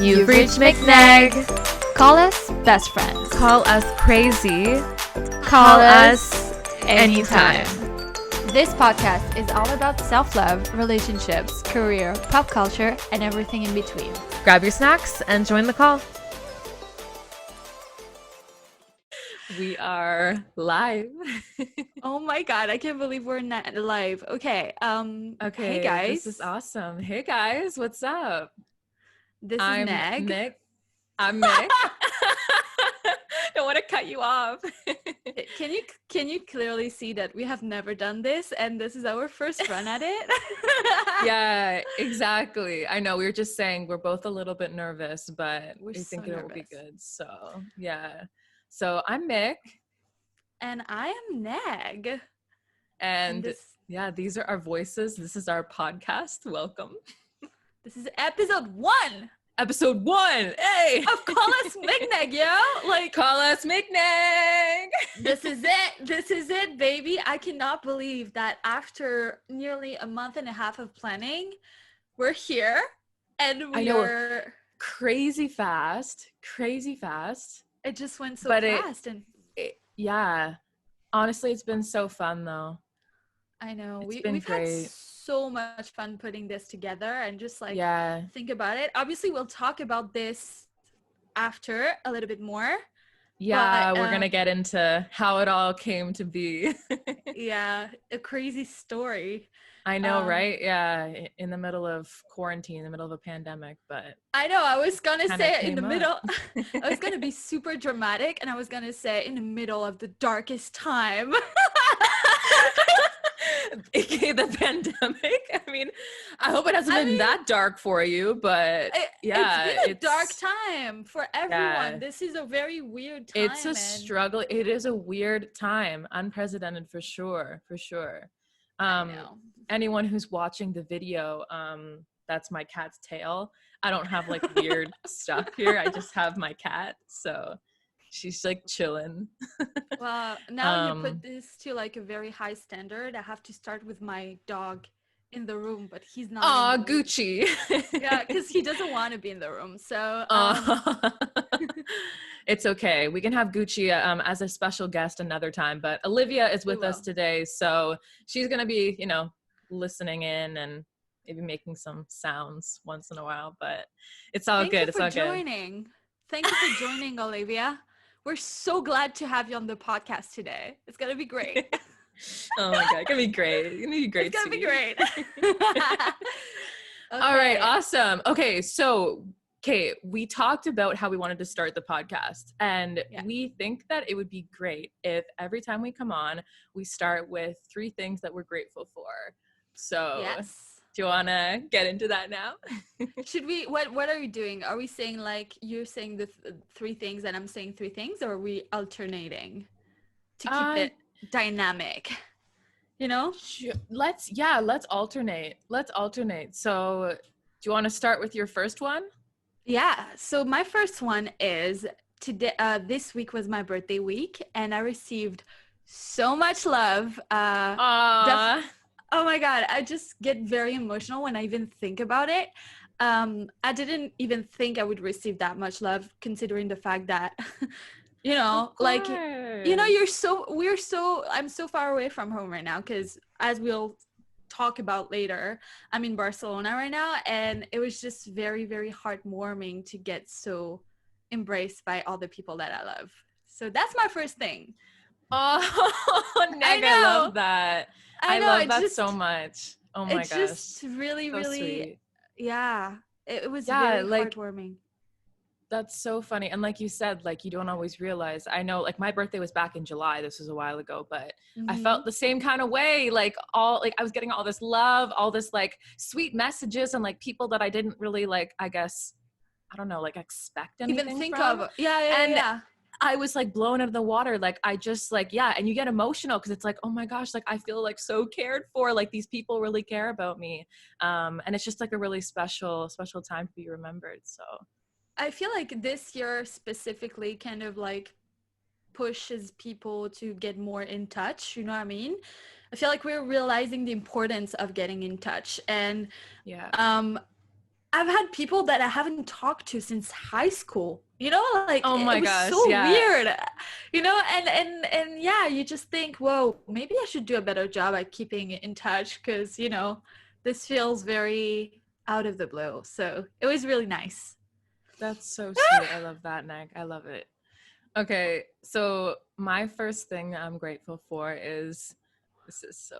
You've reached MikNeg. Call us best friends. Call us crazy. Call us anytime. This podcast is all about self-love, relationships, career, pop culture, and everything in between. Grab your snacks and join the call. We are live. Oh my god, I can't believe we're not live. Okay. Okay, hey guys. this is awesome. Hey guys, what's up? This is I'm Neg. Nick. I'm Mik. Don't want to cut you off. Can you clearly see that we have never done this and this is our first run at it? Yeah, exactly. I know we were just saying we're both a little bit nervous, but we think it will be good. So yeah. So I'm Mik. And I am Neg. And yeah, these are our voices. This is our podcast. Welcome. This is episode 1. Episode 1. Hey! Of Call Us MikNeg, yo! Like, Call Us MikNeg! This is it. This is it, baby. I cannot believe that after nearly a month and a half of planning, we're here and we're crazy fast. It just went so fast. Yeah. Honestly, it's been so fun though. I know. We've great. had so much fun putting this together and just think about it. Obviously, we'll talk about this after a little bit more. Yeah, we're going to get into how it all came to be. Yeah, a crazy story. I know, right? Yeah, in the middle of quarantine, in the middle of a pandemic, but I know, I was gonna say it in the middle. I was gonna be super dramatic and I was gonna say in the middle of the darkest time. AKA the pandemic. I mean, I hope it hasn't been that dark for you, but yeah. It's been a dark time for everyone. Yeah. This is a very weird time. It's a struggle. It is a weird time. Unprecedented for sure. I know. Anyone who's watching the video, that's my cat's tail. I don't have like weird stuff here. I just have my cat. So she's like chilling. Well, now you put this to like a very high standard. I have to start with my dog in the room, but he's not. Aw, Gucci. Yeah, because he doesn't want to be in the room. So it's okay. We can have Gucci as a special guest another time. But Olivia is with us today, so she's gonna be, listening in and maybe making some sounds once in a while. But it's all good. It's all good. Thank you for joining, Olivia. We're so glad to have you on the podcast today. It's gonna be great. Oh my god, it's gonna be great. It's gonna be great. It's gonna be great. Okay. All right, awesome. Okay, so we talked about how we wanted to start the podcast, and we think that it would be great if every time we come on, we start with 3 things that we're grateful for. So yes. Do you want to get into that now? Should we, what are you doing? Are we saying like you're saying the 3 things and I'm saying 3 things, or are we alternating to keep it dynamic? Let's alternate. So do you want to start with your first one? Yeah. So my first one is today. This week was my birthday week and I received so much love. Oh my God, I just get very emotional when I even think about it. I didn't even think I would receive that much love, considering the fact that, I'm so far away from home right now because, as we'll talk about later, I'm in Barcelona right now, and it was just very, very heartwarming to get so embraced by all the people that I love. So that's my first thing. Oh, Neg, I love that. I love that so much. Oh my gosh. It's just really, so really, sweet. Yeah. It was very heartwarming. That's so funny. And like you said, like you don't always realize. I know like my birthday was back in July. This was a while ago, but I felt the same kind of way. I was getting all this love, all this like sweet messages and like people that I didn't really expect anything even think from. of. Yeah. I was like blown out of the water. Like I just and you get emotional because it's like, oh my gosh, like I feel like so cared for, like these people really care about me. And it's just like a really special time to be remembered. So I feel like this year specifically kind of like pushes people to get more in touch. You know what I mean? I feel like we're realizing the importance of getting in touch. And I've had people that I haven't talked to since high school, you know, like Oh my it was gosh, so yeah. weird, you know, and yeah, you just think, whoa, maybe I should do a better job at keeping in touch because, you know, this feels very out of the blue. So it was really nice. That's so sweet. I love that, Neg. I love it. Okay, so my first thing I'm grateful for is this is so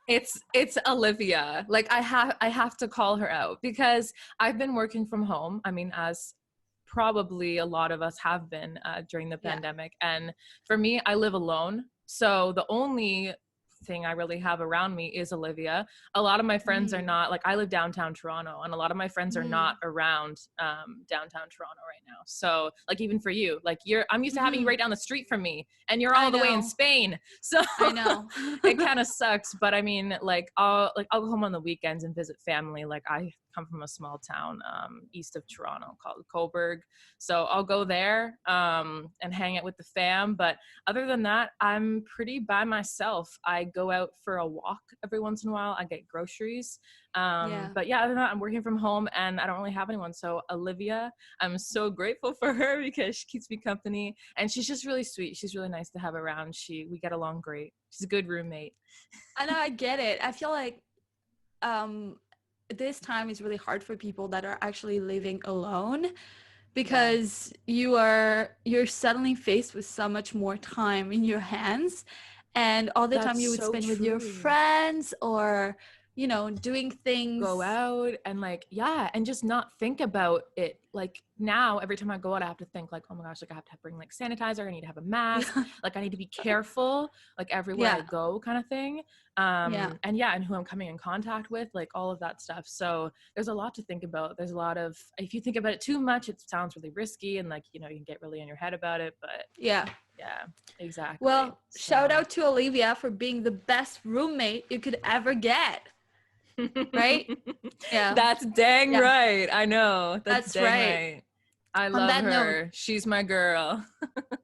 it's Olivia. Like I have to call her out because I've been working from home. I mean, as probably a lot of us have been during the Yeah. pandemic. And for me, I live alone. So the only thing I really have around me is Olivia. A lot of my friends are Mm. not, like, I live downtown Toronto, and a lot of my friends are not Mm. around downtown Toronto right now. So like, even for you, like, I'm used to having you Mm-hmm. right down the street from me, and you're I all the way in know. Spain. So I know. it kind of sucks. But I mean, I'll go home on the weekends and visit family. Like, I come from a small town east of Toronto called Coburg. So I'll go there and hang out with the fam. But other than that, I'm pretty by myself. I go out for a walk every once in a while. I get groceries. Yeah. But yeah, other than that, I'm working from home and I don't really have anyone. So Olivia, I'm so grateful for her because she keeps me company and she's just really sweet. She's really nice to have around. We get along great. She's a good roommate. I know, I get it. I feel like um this time is really hard for people that are actually living alone Yeah, because you're suddenly faced with so much more time in your hands, and all the time that's you would so spend with your true. friends or, you know, doing Go thlike out and, like, yeah, and just not think about it. Like, now every time I go out, I have to think, like, oh my gosh, like, I have to bring like sanitizer, I need to have a mask, yeah. like, I need to be careful like everywhere I Yeah. go, kind of thing. Yeah. And yeah, and who I'm coming in contact with, like, all of that stuff. So there's a lot to think about. There's a lot of, if you think about it too much, it sounds really risky, and, like, you know, you can get really in your head about it. But Yeah. yeah, exactly. Well, shout So out to Olivia for being the best roommate you could ever get, right? Yeah. that's dang Yeah. right. I know. That's That's dang right. right. I On love that note, her. She's my girl.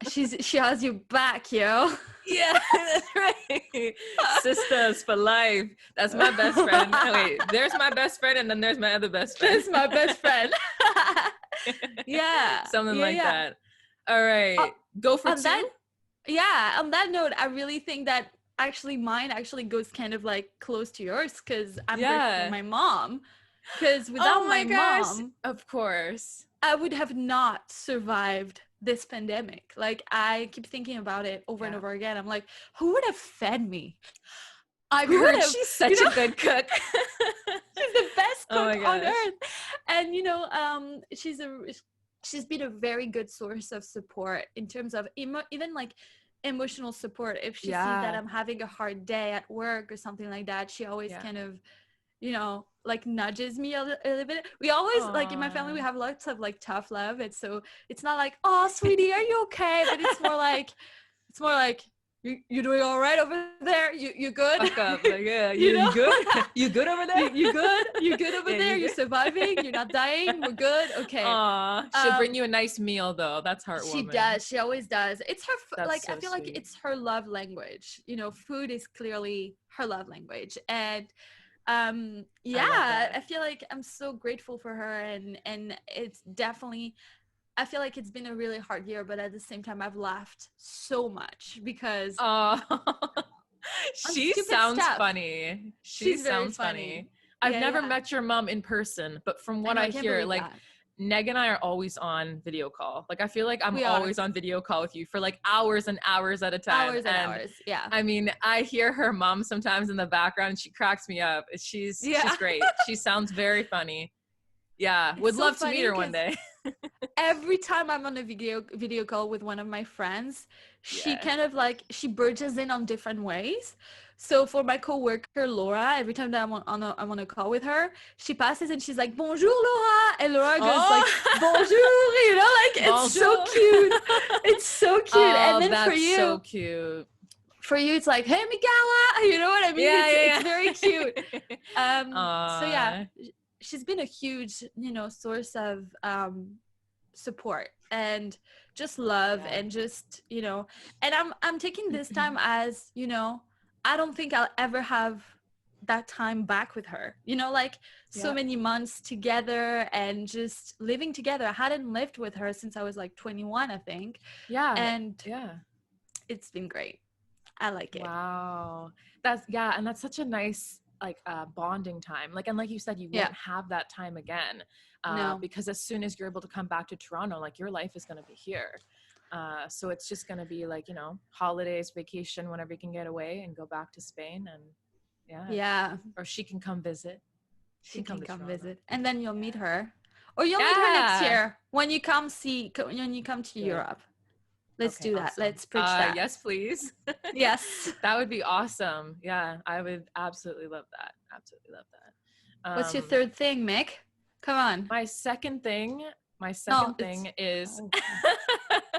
she has you back, yo. Yeah, that's right. Sisters for life. That's my best friend. Oh, wait, there's my best friend, and then there's my other best friend. That's my best friend. Yeah. Something Yeah, like yeah. that. All Uh, right. Go for on that, two. yeah, on that note, I really think that actually mine actually goes kind of like close to yours because I'm grateful for Yeah. my mom. Because Oh without my my gosh. mom, Of course. I would have not survived this pandemic. Like, I keep thinking about it over and Yeah. over again. I'm like, who would have fed me? I've Who would heard have, she's you such know, a good cook. she's the best Oh my cook on gosh. earth. And, you know, she's been a very good source of support in terms of even like emotional support. If she sees that Yeah. I'm having a hard day at work or something like that, she always Yeah. kind of, you know, like nudges me a little bit. We always, like, in my family, we Aw. have lots of like tough love. And so it's not like, oh, sweetie, are you okay? But it's more like, you doing all right over there? You good? Fuck up. Like, yeah, You you know? good? You good over there? You good? You good over Yeah, there? you You're good? surviving? You're not dying? We're good? Okay. Aw, she'll bring you a nice meal though. That's She heartwarming. does. She always does. It's her, That's like, I so feel like sweet. it's her love language. You know, food is clearly her love language. And I love yeah, I that. feel like I'm so grateful for her, and it's definitely, I feel like it's been a really hard year, but at the same time I've laughed so much because Oh, on she stupid sounds stuff. funny. She She's very sounds funny. funny. I've Yeah, never yeah. met your mom in person, but from I what know, I I can't hear, believe like, that. Neg and I are always on video call. Like, I feel like I'm We are. always on video call with you for like hours and hours at a time. Hours and And hours. Yeah. I mean, I hear her mom sometimes in the background and she cracks me up. She's Yeah. great. She sounds very funny. Yeah, It's would so love to meet funny her one because day. every time I'm on a video call with one of my friends, she Yeah. kind of like, she bridges in on different ways. So for my coworker Laura, every time that I'm on a call with her, she passes and she's like, "Bonjour, Laura," and Laura goes like, Oh, "Bonjour," you know, like, it's so bonjour. cute. It's so cute. And Oh, then that's so cute. for you, it's like, "Hey, Migala," you know what I mean? Yeah, It's yeah, very cute. yeah. So yeah, Aw, she's been a huge, you know, source of support and just love yeah. and just, you know, and I'm taking this time as, you know, I don't think I'll ever have that time back with her, you know, like so many months together and just living together. I hadn't lived with her since I was like 21, I think. And it's been great. I like it. Wow. And that's such a nice like bonding time. Like, and like you said, you won't have that time again. No. Because as soon as you're able to come back to Toronto, like your life is going to be here. So it's just going to be like, you know, holidays, vacation, whenever you can get away and go back to Spain. And or she can come visit. She can come visit, and then you'll meet her, or you'll meet her next year when you come to Europe. Let's do that. Awesome. Let's preach that. Yes, please. Yes. That would be awesome. Yeah, I would absolutely love that. Absolutely love that. What's your third thing, Mik? Come on. My second thing is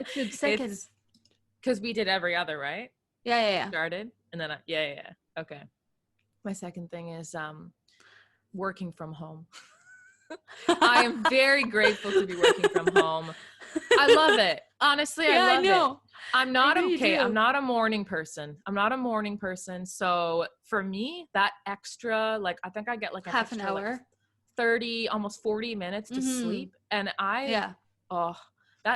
it's your second, because we did every other, right? Yeah. Started and then okay. My second thing is working from home. I am very grateful to be working from home. I love it. Honestly, I love it. I'm not I'm not a morning person. So for me, that extra, like, I think I get like half an hour, like 30, almost 40 minutes to sleep. And that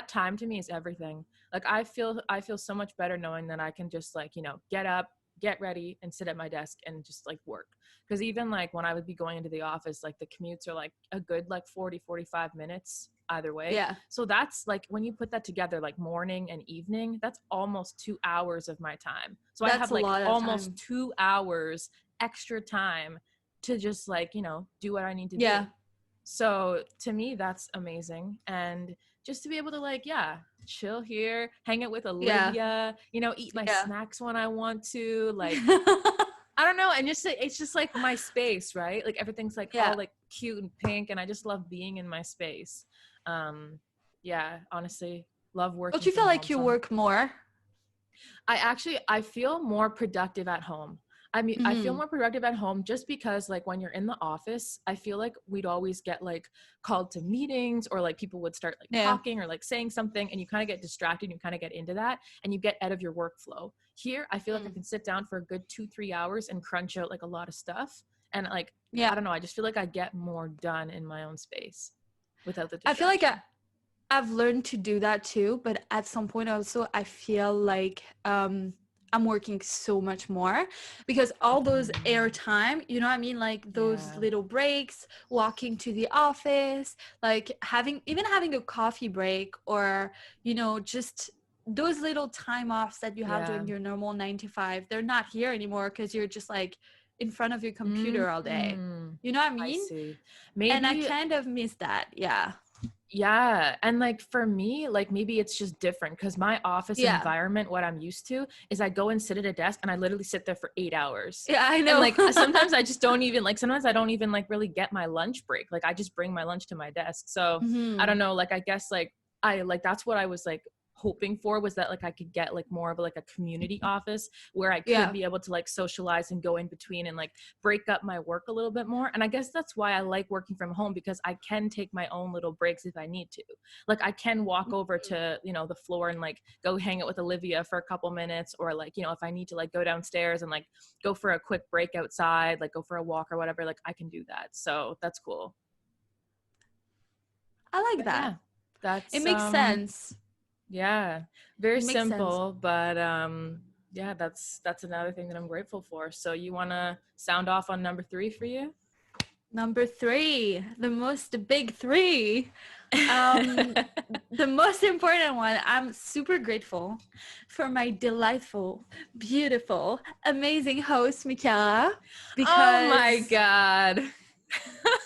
time to me is everything. Like, I feel so much better knowing that I can just, like, you know, get up, get ready and sit at my desk and just like work. Because even like when I would be going into the office, like the commutes are like a good like 40-45 minutes either way. Yeah. So that's like, when you put that together, like morning and evening, that's almost 2 hours of my time. So I have like almost 2 hours extra time to just, like, you know, do what I need to do. So to me, that's amazing. And just to be able to, like, chill here, hang out with Olivia, you know, eat my snacks when I want to, like, I don't know. And just, it's just like my space, right? Like everything's like all like cute and pink. And I just love being in my space. Honestly, love working. Don't you feel like you work more? I feel more productive at home. I mean, I feel more productive at home just because, like, when you're in the office, I feel like we'd always get like called to meetings, or like people would start like talking or like saying something, and you kind of get distracted, and you kind of get into that and you get out of your workflow. Here, I feel like I can sit down for a good 2-3 hours and crunch out like a lot of stuff. And like, I don't know, I just feel like I get more done in my own space without the distraction. I feel like I've learned to do that too, but at some point also I feel like I'm working so much more, because all those airtime, you know what I mean? Like those little breaks, walking to the office, like having a coffee break, or, you know, just those little time offs that you have during your normal 9 to 5, they're not here anymore because you're just like in front of your computer all day. You know what I mean? I see. Maybe, and I kind of miss that. Yeah. And like for me, like maybe it's just different because my office environment, what I'm used to is I go and sit at a desk and I literally sit there for 8 hours. Yeah, I know. And like sometimes I just don't even like, sometimes I don't even like really get my lunch break. Like I just bring my lunch to my desk. So I don't know, like I guess like that's what I was like hoping for, was that like I could get like more of like a community office where I could be able to like socialize and go in between and like break up my work a little bit more. And I guess that's why I like working from home, because I can take my own little breaks if I need to. Like I can walk over to, you know, the floor and like go hang out with Olivia for a couple minutes, or like, you know, if I need to like go downstairs and like go for a quick break outside, like go for a walk or whatever, like I can do that. So that's cool. I like that. It makes sense. Yeah, very simple, but that's another thing that I'm grateful for. So you want to sound off on number 3 for you? Number 3, the big 3. The most important one. I'm super grateful for my delightful, beautiful, amazing host, Michaela. Oh my God.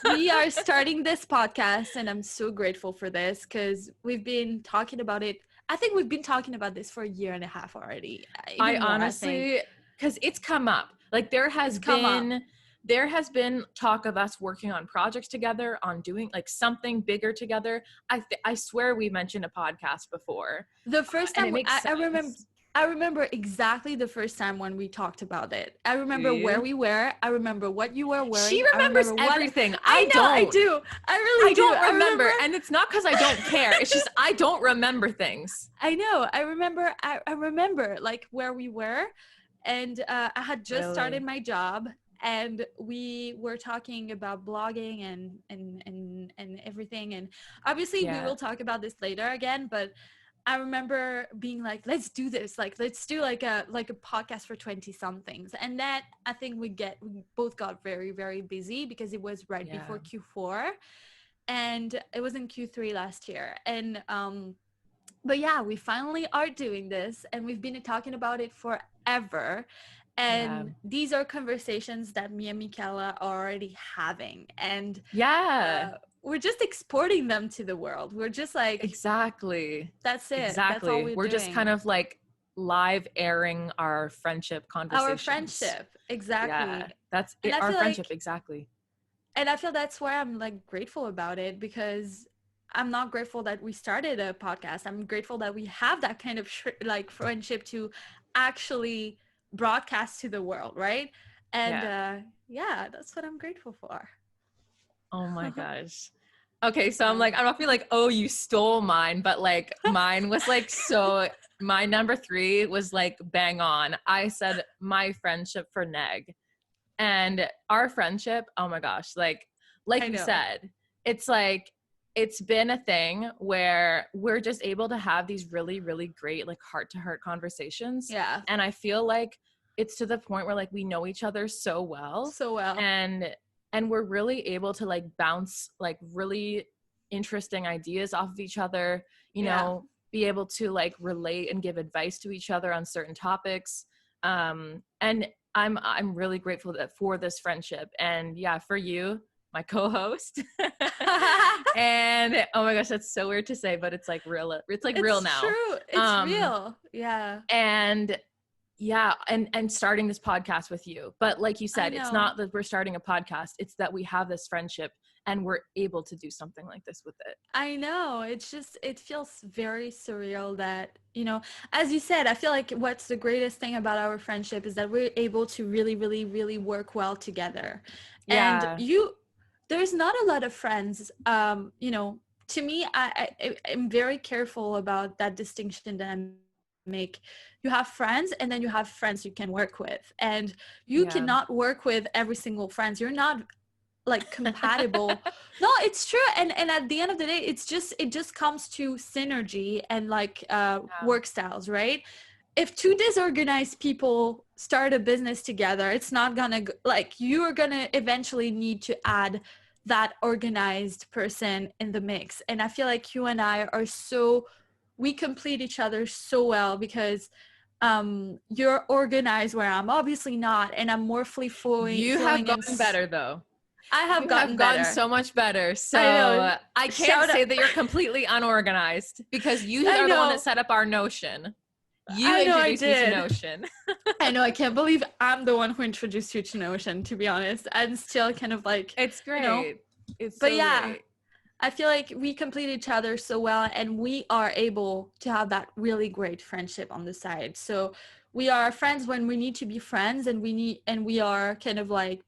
We are starting this podcast, and I'm so grateful for this because we've been talking about it. I think we've been talking about this for 1.5 years already. I honestly, because it's come up. Like there has been talk of us working on projects together, on doing like something bigger together. I swear we mentioned a podcast before. The first time I remember exactly the first time when we talked about it. I remember where we were. I remember what you were wearing. She remembers everything. I do. I don't remember. And it's not because I don't care. It's just I don't remember things. I know. I remember like where we were. And I had just started my job. and we were talking about blogging and everything. And obviously we will talk about this later again, but I remember being like, let's do this. Like, let's do like a podcast for 20 somethings. And then I think we both got very, very busy because it was right before Q4 and it was in Q3 last year. And, but yeah, we finally are doing this and we've been talking about it forever. And these are conversations that me and Michaela are already having. And we're just exporting them to the world. We're just like, exactly. That's it. Exactly. That's all we're doing. Just kind of like live airing our friendship conversations. Our friendship. Exactly. Yeah, that's it. Our friendship. Exactly. And I feel that's why I'm like grateful about it, because I'm not grateful that we started a podcast. I'm grateful that we have that kind of like friendship to actually broadcast to the world, right? And yeah, that's what I'm grateful for. Oh my gosh. Okay, so I'm like, I don't feel like, oh, you stole mine, but like mine was like, so my number 3 was like bang on. I said my friendship for Neg, and our friendship, oh my gosh, like you said, it's like, it's been a thing where we're just able to have these really, really great, like heart-to-heart conversations. Yeah. And I feel like it's to the point where like we know each other so well. And we're really able to like bounce like really interesting ideas off of each other, you know, be able to like relate and give advice to each other on certain topics. And I'm really grateful for this friendship. And yeah, for you, my co-host. And oh my gosh, that's so weird to say, but it's like real. It's like real now. True. It's real. Yeah. And yeah, and starting this podcast with you. But like you said, it's not that we're starting a podcast, it's that we have this friendship and we're able to do something like this with it. I know. It's just, it feels very surreal that, you know, as you said, I feel like what's the greatest thing about our friendship is that we're able to really, really, really work well together. Yeah. And there's not a lot of friends, you know, to me, I'm very careful about that distinction that I make. You have friends and then you have friends you can work with, and you cannot work with every single friend. You're not like compatible. No, it's true. And at the end of the day, it just comes to synergy and like work styles, right? If 2 disorganized people start a business together, it's not gonna like, you are gonna eventually need to add that organized person in the mix. And I feel like you and I we complete each other so well, because you're organized where I'm obviously not, and I'm more flowing. You have gotten better though. I have gotten so much better. So I can't say that you're completely unorganized, because you are the one that set up our Notion. You introduced me to Notion. I know. I can't believe I'm the one who introduced you to Notion, to be honest. I'm still kind of like, it's great. You know, it's so great. I feel like we complete each other so well, and we are able to have that really great friendship on the side. So we are friends when we need to be friends, and we are kind of like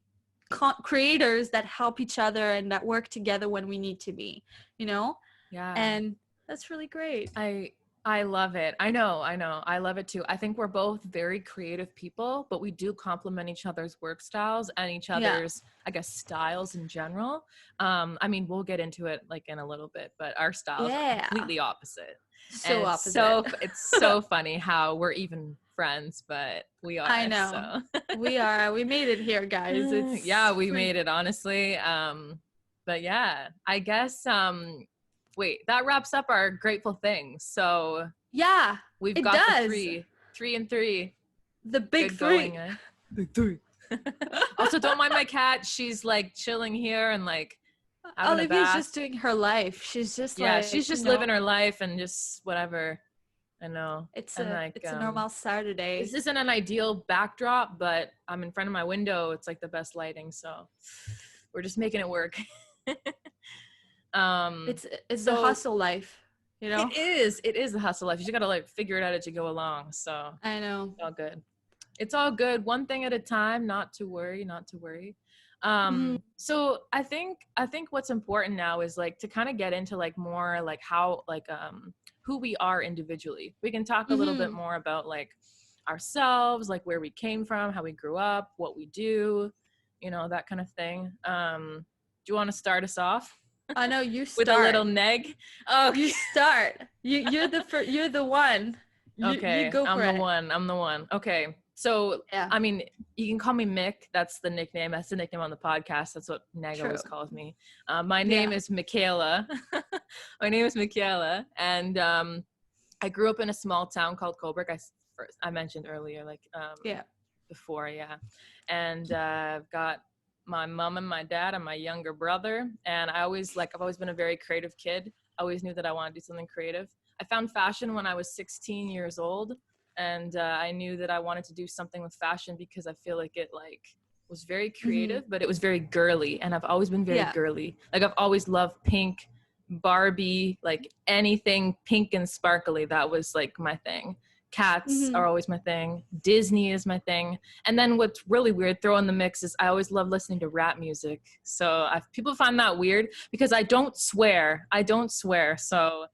creators that help each other and that work together when we need to be, you know? Yeah. And that's really great. I love it. I know. I love it too. I think we're both very creative people, but we do complement each other's work styles and each other's, I guess, styles in general. I mean, we'll get into it like in a little bit, but our styles are completely opposite. So opposite. It's so funny how we're even friends, but we are. I know. So. We are. We made it here, guys. We made it, honestly. But yeah, I guess, wait, that wraps up our grateful things. So yeah, we've got the 3 and 3. The big 3. Big 3. Also, don't mind my cat. She's like chilling here and like Olivia's just doing her life. She's just she's just living her life and just whatever. I know. It's a normal Saturday. This isn't an ideal backdrop, but I'm in front of my window. It's like the best lighting, so we're just making it work. It's the hustle life, you know. It is the hustle life. You just gotta like figure it out as you go along. So I know. It's all good. One thing at a time. Not to worry. So I think what's important now is like to kind of get into like more like how like who we are individually. We can talk a little bit more about like ourselves, like where we came from, how we grew up, what we do. you know, that kind of thing. Do you want to start us off? I know you With a little start. neg? Oh, You start. You're you're the one. You okay. go for it. I'm the one. Okay. So, Yeah. I mean, you can call me Mik. That's the nickname. That's the nickname on the podcast. That's what Neg True. always calls me. My Yeah. name is Michaela. My name is Michaela. And I grew up in a small town called Coburg. I mentioned earlier, like Yeah. before, yeah. And I've got my mom and my dad and my younger brother. And I've always been a very creative kid. I always knew that I wanted to do something creative. I found fashion when I was 16 years old. And I knew that I wanted to do something with fashion because I feel like it was very creative, but it was very girly. And I've always been very girly. Like I've always loved pink, Barbie, like anything pink and sparkly. That was like my thing. Cats are always my thing. Disney is my thing. And then what's really weird, throw in the mix, is I always love listening to rap music. So people find that weird because I don't swear. So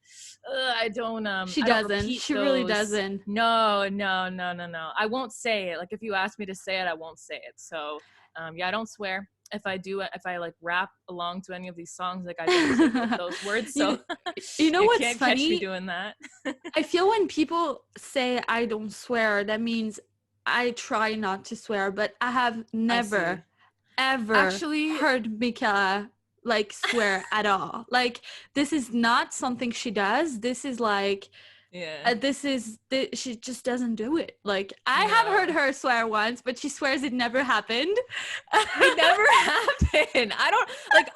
I don't. She I don't doesn't. repeat She those. really doesn't. No. I won't say it. Like if you ask me to say it, I won't say it. So yeah, I don't swear. If I like rap along to any of these songs, like I don't say those words. So you know what's can't funny? catch me doing that. I feel when people say I don't swear, that means I try not to swear, but I have never, ever actually heard Michaela like swear at all. Like this is not something she does. This is like, she just doesn't do it. Like I have heard her swear once, but she swears it never happened. It never happened.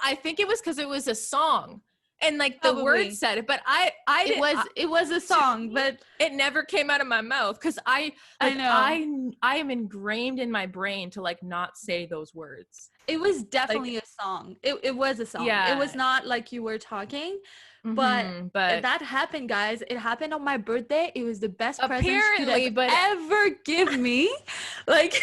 I think it was because it was a song. And like the word said it, but it was a song, but it never came out of my mouth because I know I am ingrained in my brain to like not say those words. It was definitely a song. It was a song. Yeah. It was not like you were talking, but that happened, guys. It happened on my birthday. It was the best present you could ever give me. Like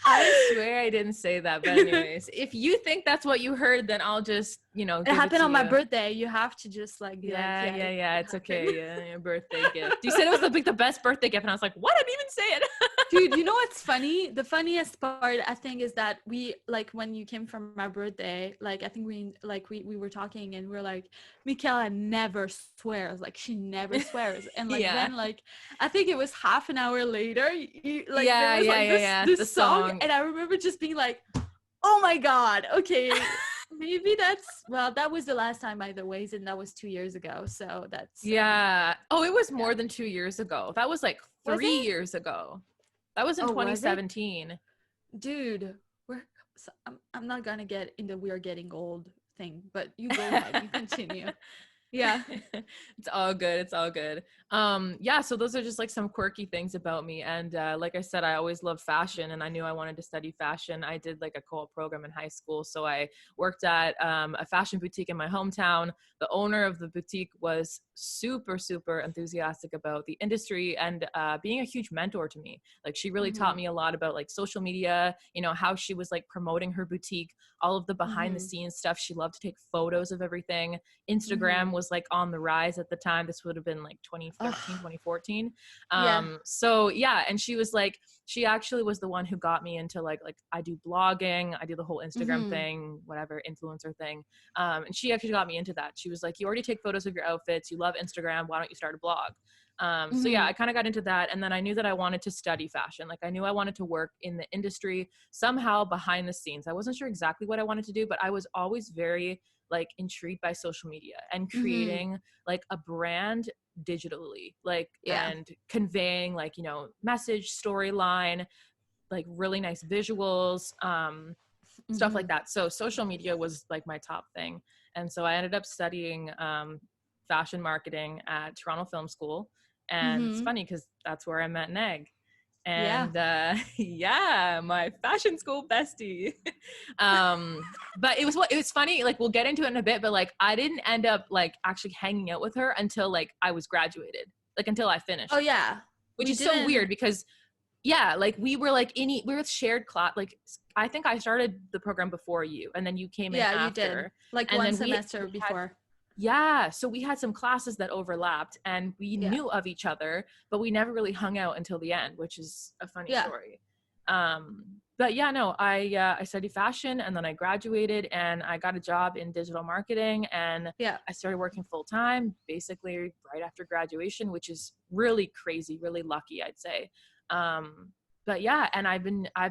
I swear I didn't say that, but anyways, if you think that's what you heard, then I'll just, you know, it happened on my birthday. You have to just like be it's okay. Yeah, your birthday gift. You said it was the best birthday gift, and I was like, what? I didn't even say it. Dude, you know what's funny? The funniest part, I think, is that we like when you came from my birthday, like I think we were talking and we were like, Michaela never swears, like she never swears, and like then like I think it was half an hour later, this song, and I remember just being like, oh my god, okay. Maybe that was the last time either ways, and that was 2 years ago, so that's it was more than 2 years ago. That was like 3 years ago. That was in 2017. Dude, I'm not gonna get in the we're getting old thing, but you go ahead, you continue. Yeah. It's all good. So those are just like some quirky things about me. And like I said, I always loved fashion and I knew I wanted to study fashion. I did like a co-op program in high school. So I worked at a fashion boutique in my hometown. The owner of the boutique was super, super enthusiastic about the industry and being a huge mentor to me. Like she really taught me a lot about like social media, you know, how she was like promoting her boutique, all of the behind the scenes stuff. She loved to take photos of everything. Instagram was like on the rise at the time. This would have been like 2013, 2014. So yeah. And she was like, she actually was the one who got me into like I do blogging, I do the whole Instagram thing, whatever influencer thing. And she actually got me into that. She was like, you already take photos of your outfits. You love Instagram. Why don't you start a blog? So yeah, I kind of got into that. And then I knew that I wanted to study fashion. Like I knew I wanted to work in the industry somehow behind the scenes. I wasn't sure exactly what I wanted to do, but I was always very like intrigued by social media and creating like a brand digitally, like and conveying like, you know, message, storyline, like really nice visuals, stuff like that. So social media was like my top thing. And so I ended up studying fashion marketing at Toronto Film School. And it's funny because that's where I met Neg. And my fashion school bestie. But it was funny, like we'll get into it in a bit, but like I didn't end up like actually hanging out with her until like I was graduated, like until I finished. Oh yeah. Which is so weird because like we were like we were shared class. Like I think I started the program before you and then you came in after. You did. Like one semester before. So we had some classes that overlapped and we knew of each other, but we never really hung out until the end, which is a funny story. But yeah, no, I studied fashion, and then I graduated, and I got a job in digital marketing, and Yeah. I started working full time basically right after graduation, which is really crazy, really lucky, I'd say. But yeah, and I've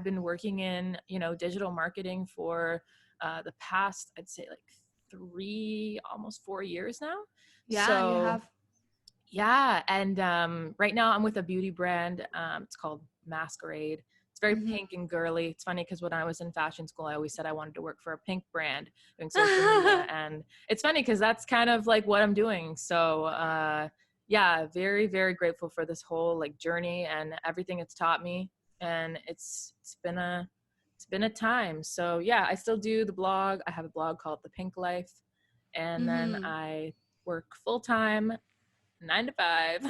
been working in, digital marketing for the past, I'd say, like almost 4 years now. Yeah, you So have. yeah, and right now I'm with a beauty brand. It's called Masquerade. It's very Mm-hmm. pink and girly. It's funny because when I was in fashion school, I always said I wanted to work for a pink brand doing social media, and it's funny because that's kind of like what I'm doing. So yeah, very, very grateful for this whole like journey and everything it's taught me, and it's been a time. So yeah, I still do the blog. I have a blog called The Pink Life, and then Mm-hmm. I work full time 9 to 5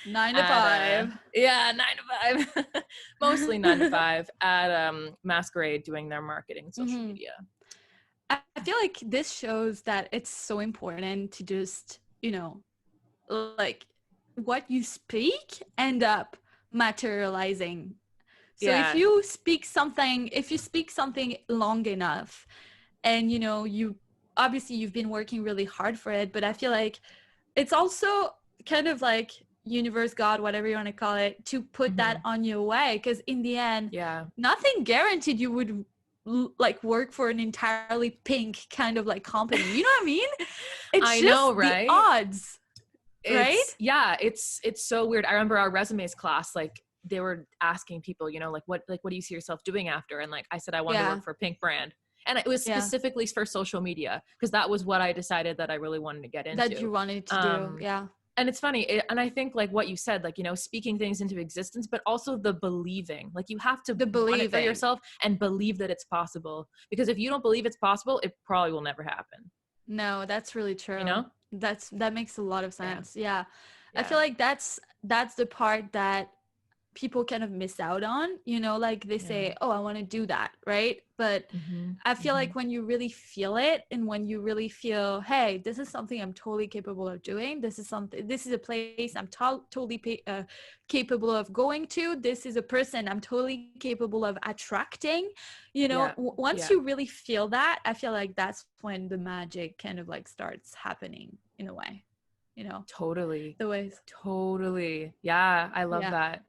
Nine to at five. yeah, 9 to 5 mostly 9 to 5 at Masquerade doing their marketing and social Mm-hmm. media. I feel like this shows that it's so important to just, like what you speak end up materializing. So Yeah. if you speak something long enough, and you obviously you've been working really hard for it, but I feel like it's also kind of like universe, God, whatever you want to call it, to put that Mm-hmm. on your way, because in the end, Yeah, nothing guaranteed you would like work for an entirely pink kind of like company, you know what I mean? It's I know, just the right? odds, right? It's so weird. I remember our resumes class, like they were asking people, what do you see yourself doing after? And like I said, I wanted to Yeah, work for a pink brand. And it was yeah, specifically for social media because that was what I decided that I really wanted to get that into. you wanted to do. Um, Yeah, and it's funny, and I think like what you said, like, speaking things into existence, but also the believing, like you have to the want it for believing. yourself and believe that it's possible, because if you don't believe it's possible, it probably will never happen, No, that's really you true. know? That makes a lot of Yeah. sense. Yeah. I Yeah. feel like that's the part that people kind of miss out on, like they Yeah. say, "Oh, I want to do that," right? But Mm-hmm. I feel Mm-hmm. like when you really feel it, and when you really feel, "Hey, this is something I'm totally capable of doing. This is a place I'm totally capable of going to. This is a person I'm totally capable of attracting." Yeah. Once Yeah. you really feel that, I feel like that's when the magic kind of like starts happening in a way, Totally. the ways. Totally. Yeah. I love Yeah. that.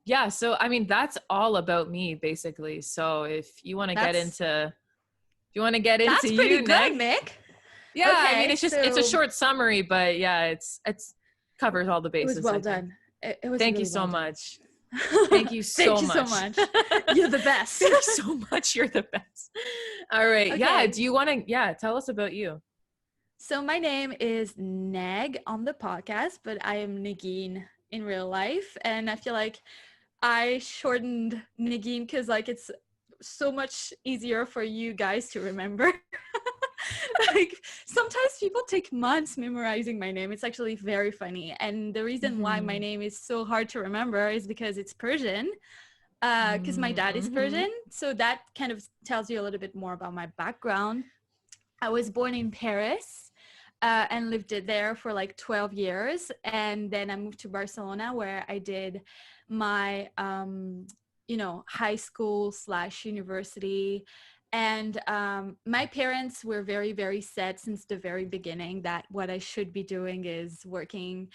Yeah. So, I mean, that's all about me basically. So if you want to get That's into, if you want to get into that's pretty you, good, Neg, Mick. yeah, I mean, Okay, it's a so short summary, but yeah, it's covers all the it was bases, well I think. done. It was Thank you really so well done. much. Thank you Thank so you so much. much. You're the best. Thank you so much. You're the best. All right. Yeah. Okay, Do you want to, yeah, tell us about you? so my name is Neg on the podcast, but I am Negin in real life, and I feel like I shortened Negin because like it's so much easier for you guys to remember. Like sometimes people take months memorizing my name. It's actually very funny, and the reason why my Mm-hmm. name is so hard to remember is because it's Persian, because my dad is Mm-hmm. Persian. So that kind of tells you a little bit more about my background. I was born in Paris, and lived there for like 12 years, and then I moved to Barcelona, where I did my high school / university. And my parents were very, very set since the very beginning that what I should be doing is working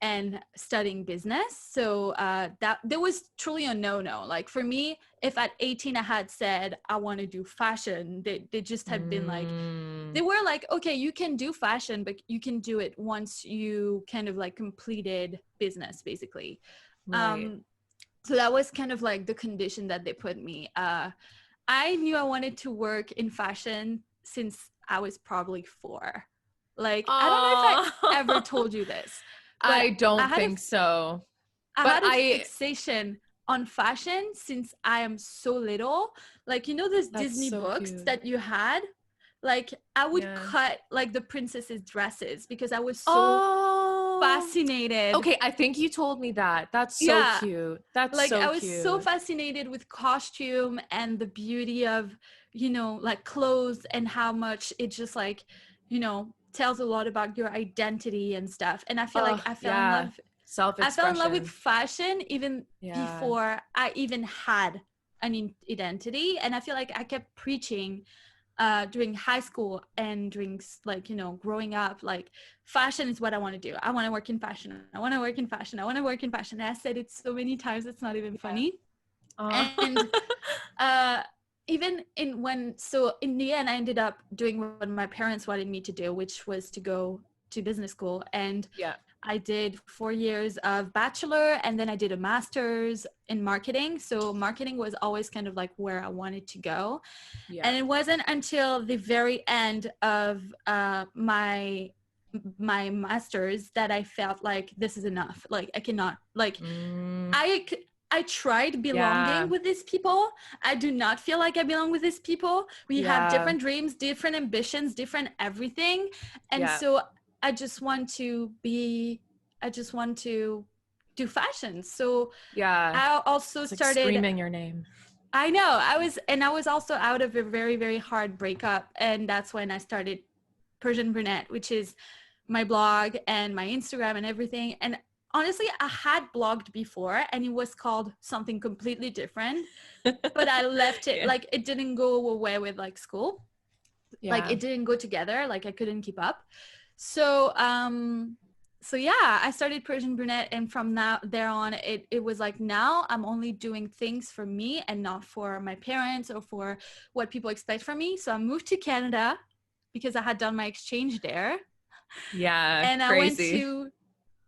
and studying business. So that there was truly a no. Like for me, if at 18 I had said I want to do fashion, they just had been like, they were like, okay, you can do fashion, but you can do it once you kind of like completed business, basically. Right. Um, so that was kind of like the condition that they put me. I knew I wanted to work in fashion since I was probably 4. Like, I don't know if I ever Oh, told you this, but I I don't had a think so. I But had a fixation on fashion since I am so little. Like, those that's Disney so books cute. that you had? Like, I would Yeah. cut like the princesses' dresses because I was so Oh, fascinated. okay. I think you told me that. That's so Yeah. cute. That's Like, so I was so cute. fascinated with costume and the beauty of, like clothes, and how much it just like, tells a lot about your identity and stuff. And I feel like Oh, yeah. I fell in love with Self-expression. fashion even Yeah. before I even had identity. And I feel like I kept preaching during high school and during like, you know, growing up, like fashion is what I want to do. I want to work in fashion. I want to work in fashion. I want to work in fashion. And I said it so many times, it's not even funny. And even so in the end, I ended up doing what my parents wanted me to do, which was to go to business school. And I did 4 years of bachelor, and then I did a master's in marketing. So marketing was always kind of like where I wanted to go. And it wasn't until the very end of my master's that I felt like this is enough. Like I cannot, like I tried belonging with these people. I do not feel like I belong with these people. We have different dreams, different ambitions, different everything. And so I just want to do fashion. So I also started screaming your name. I know. I was also out of a very, very hard breakup. And that's when I started Persian Brunette, which is my blog and my Instagram and everything. And honestly, I had blogged before and it was called something completely different, but I left it. Like it didn't go away with like school. Like it didn't go together. Like I couldn't keep up. So, I started Persian Brunette, and from there on, it was like, now I'm only doing things for me and not for my parents or for what people expect from me. So I moved to Canada because I had done my exchange there. And I went to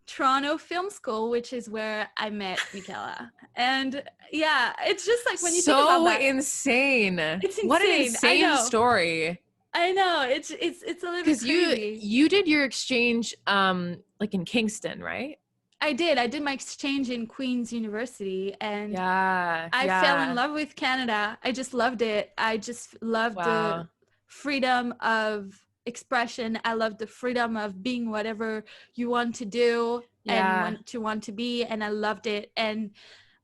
Toronto Film School, which is where I met Michaela. And it's just like when you think about that, insane. It's insane. What an insane story. I know, it's a little bit crazy. You did your exchange like in Kingston, right? I did my exchange in Queen's University, and I fell in love with Canada. I just loved it. I just loved the freedom of expression. I loved the freedom of being whatever you want to do and want to be, and I loved it. And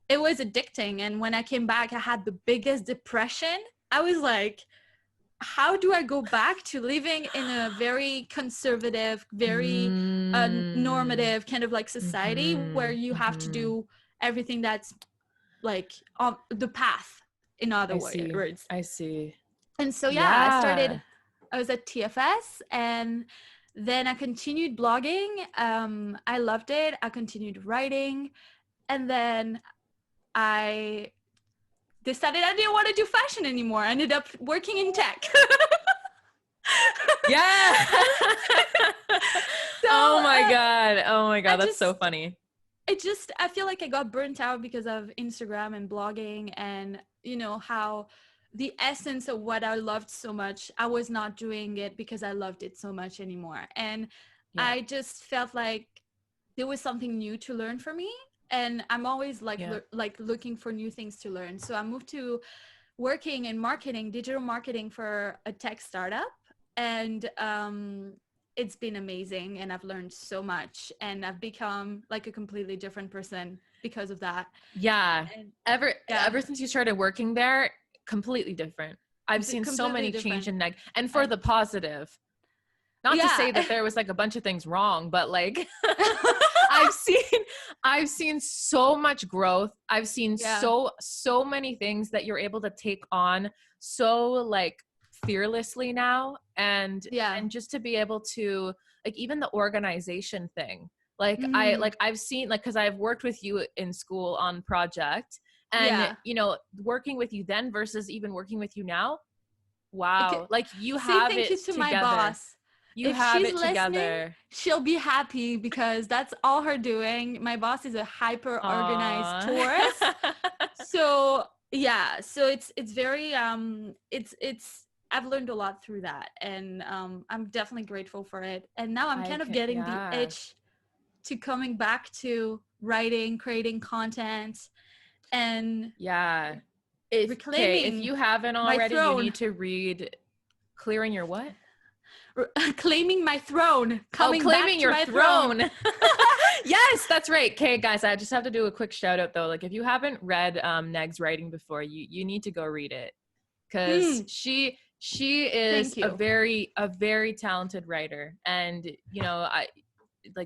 it was addicting. And when I came back, I had the biggest depression. I was like, how do I go back to living in a very conservative, very normative kind of like society where you have to do everything that's like on the path, in other words. I see. And so, I was at TFS, and then I continued blogging. I loved it. I continued writing. And then I decided I didn't want to do fashion anymore. I ended up working in tech. Oh my God. That's so funny. I feel like I got burnt out because of Instagram and blogging, and you know how the essence of what I loved so much, I was not doing it because I loved it so much anymore. And I just felt like there was something new to learn for me. And I'm always like looking for new things to learn. So I moved to working in marketing, digital marketing for a tech startup. And it's been amazing. And I've learned so much. And I've become like a completely different person because of that. Ever since you started working there, completely different. I've seen so many change in Neg, and for the positive. Not to say that there was like a bunch of things wrong, but like I've seen so much growth. I've seen so many things that you're able to take on so like fearlessly now, and just to be able to like even the organization thing. Like I've seen, like, cause I've worked with you in school on project, and you know, working with you then versus even working with you now. Wow. Like you have it together. To my boss. You have it together. She'll be happy because that's all her doing. My boss is a hyper organized Taurus. So it's very I've learned a lot through that, and I'm definitely grateful for it. And now I'm kind of getting the itch to coming back to writing, creating content, and reclaiming. If you haven't already, you need to read Clearing Your what? Claiming my throne. Claiming back your to my throne. Yes, that's right. Okay, guys, I just have to do a quick shout out though. Like, if you haven't read Neg's writing before, you need to go read it, because she is a very talented writer. And you know,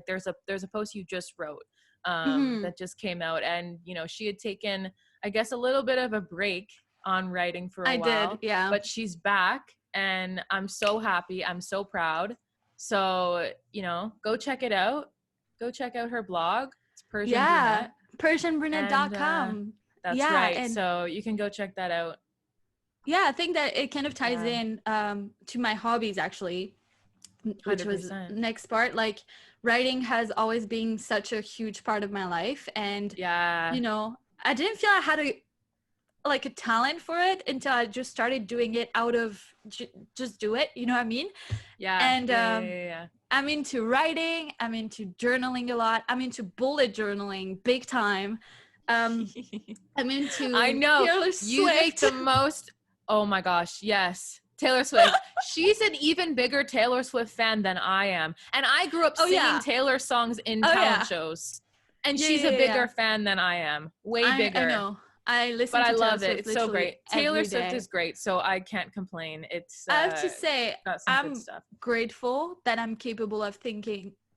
there's a post you just wrote that just came out, and you know, she had taken I guess, a little bit of a break on writing for a I while. did, yeah. But she's back, and I'm so happy. I'm so proud. So, you know, go check it out. Go check out her blog. It's Persian Yeah, Brunette. And persianbrunette.com. that's Yeah, right. and So you can go check that out. yeah, I think that it kind of ties Yeah. in to my hobbies, actually, which was 100%. next part. Like, writing has always been such a huge part of my life, and Yeah. you know, I didn't feel I had a talent for it until I just started doing it out of just do it, you know what I mean? Yeah. And Yeah. I'm into writing, I'm into journaling a lot, I'm into bullet journaling big time. I'm I into know. Taylor You make Swift. the most. Oh my gosh. Yes. Taylor Swift. She's an even bigger Taylor Swift fan than I am. And I grew up Oh singing yeah. Taylor songs in Oh talent yeah. shows. And Yeah, she's yeah, a yeah. bigger fan than I am. Way I bigger. know. I But listen I to Taylor love it. Swift It's so literally great. Taylor every Swift day. is great, so I can't complain. It's I have to say, got some good I'm stuff. grateful that I'm capable of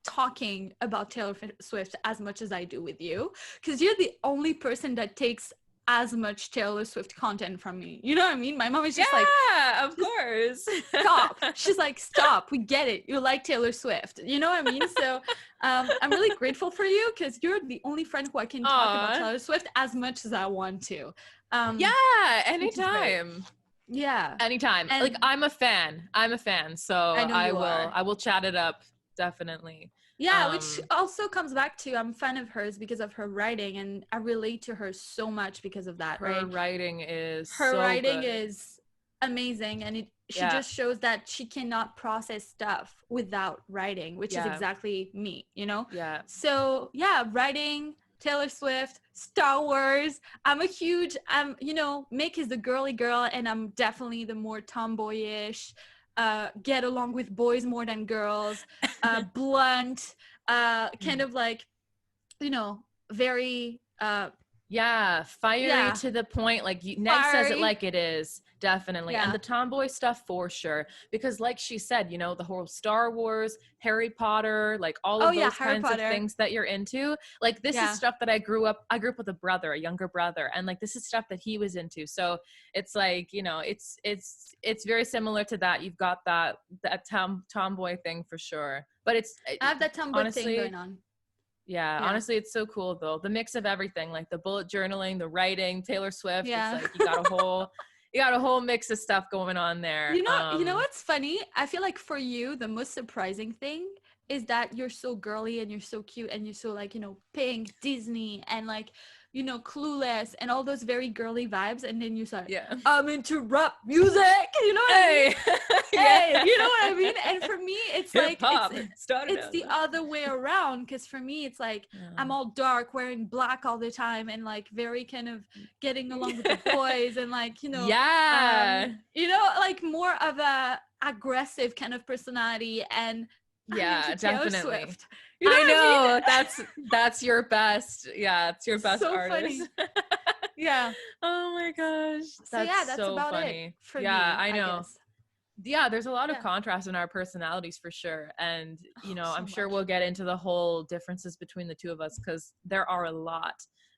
talking about Taylor Swift as much as I do with you, because you're the only person that takes as much Taylor Swift content from me. You know what I mean? My mom is just like, Yeah, of course. stop. She's like, stop. We get it. You like Taylor Swift. You know what I mean? So I'm really grateful for you, because you're the only friend who I can talk about Aw. Taylor Swift as much as I want to. Yeah, which is great. anytime. Yeah. Anytime. And Like, I'm a fan, so I know you are. I will chat it up, definitely. Yeah, which also comes back to I'm a fan of hers because of her writing, and I relate to her so much because of that, Her right? writing is Her so writing good. is amazing, and she Yeah. just shows that she cannot process stuff without writing, which is Yeah. exactly me, you know? Yeah. So yeah, writing, Taylor Swift, Star Wars. You know, Mik is the girly girl, and I'm definitely the more tomboyish, get along with boys more than girls, blunt, kind of like, you know, very Yeah, fiery yeah, to the point. Like, Neg says it fiery. like it is, definitely. And Yeah. the tomboy stuff for sure. Because like she said, you know, the whole Star Wars, Harry Potter, like all Oh of yeah, those Harry kinds of Potter. things that you're into. Like, this Yeah. is stuff that I grew up with a brother, a younger brother. And like, this is stuff that he was into. So it's like, you know, it's very similar to that. You've got that tomboy thing for sure. But I have that tomboy honestly, thing going on. yeah, honestly, it's so cool though. The mix of everything, like the bullet journaling, the writing, Taylor Swift. Yeah. It's like you got a whole mix of stuff going on there. You know what's funny? I feel like for you, the most surprising thing is that you're so girly and you're so cute and you're so like, you know, Pink, Disney, and like, you know, Clueless and all those very girly vibes. And then you say, Yeah. I'm into rap music. You know what I mean? Hey, you know what I mean? And for me, it's like, it's the other way around. Because for me, it's like, I'm all dark, wearing black all the time, and like very kind of getting along with the boys, and like, you know, you know, like more of a aggressive kind of personality. And yeah, definitely. Swift. You know I know. I mean? that's your best. Yeah, it's your best So artist. funny. Yeah. Oh my gosh. That's so about funny. it for me. I know. Guess. Yeah, there's a lot of contrast in our personalities for sure. And, you know, I'm sure we'll get into the whole differences between the two of us, because there are a lot.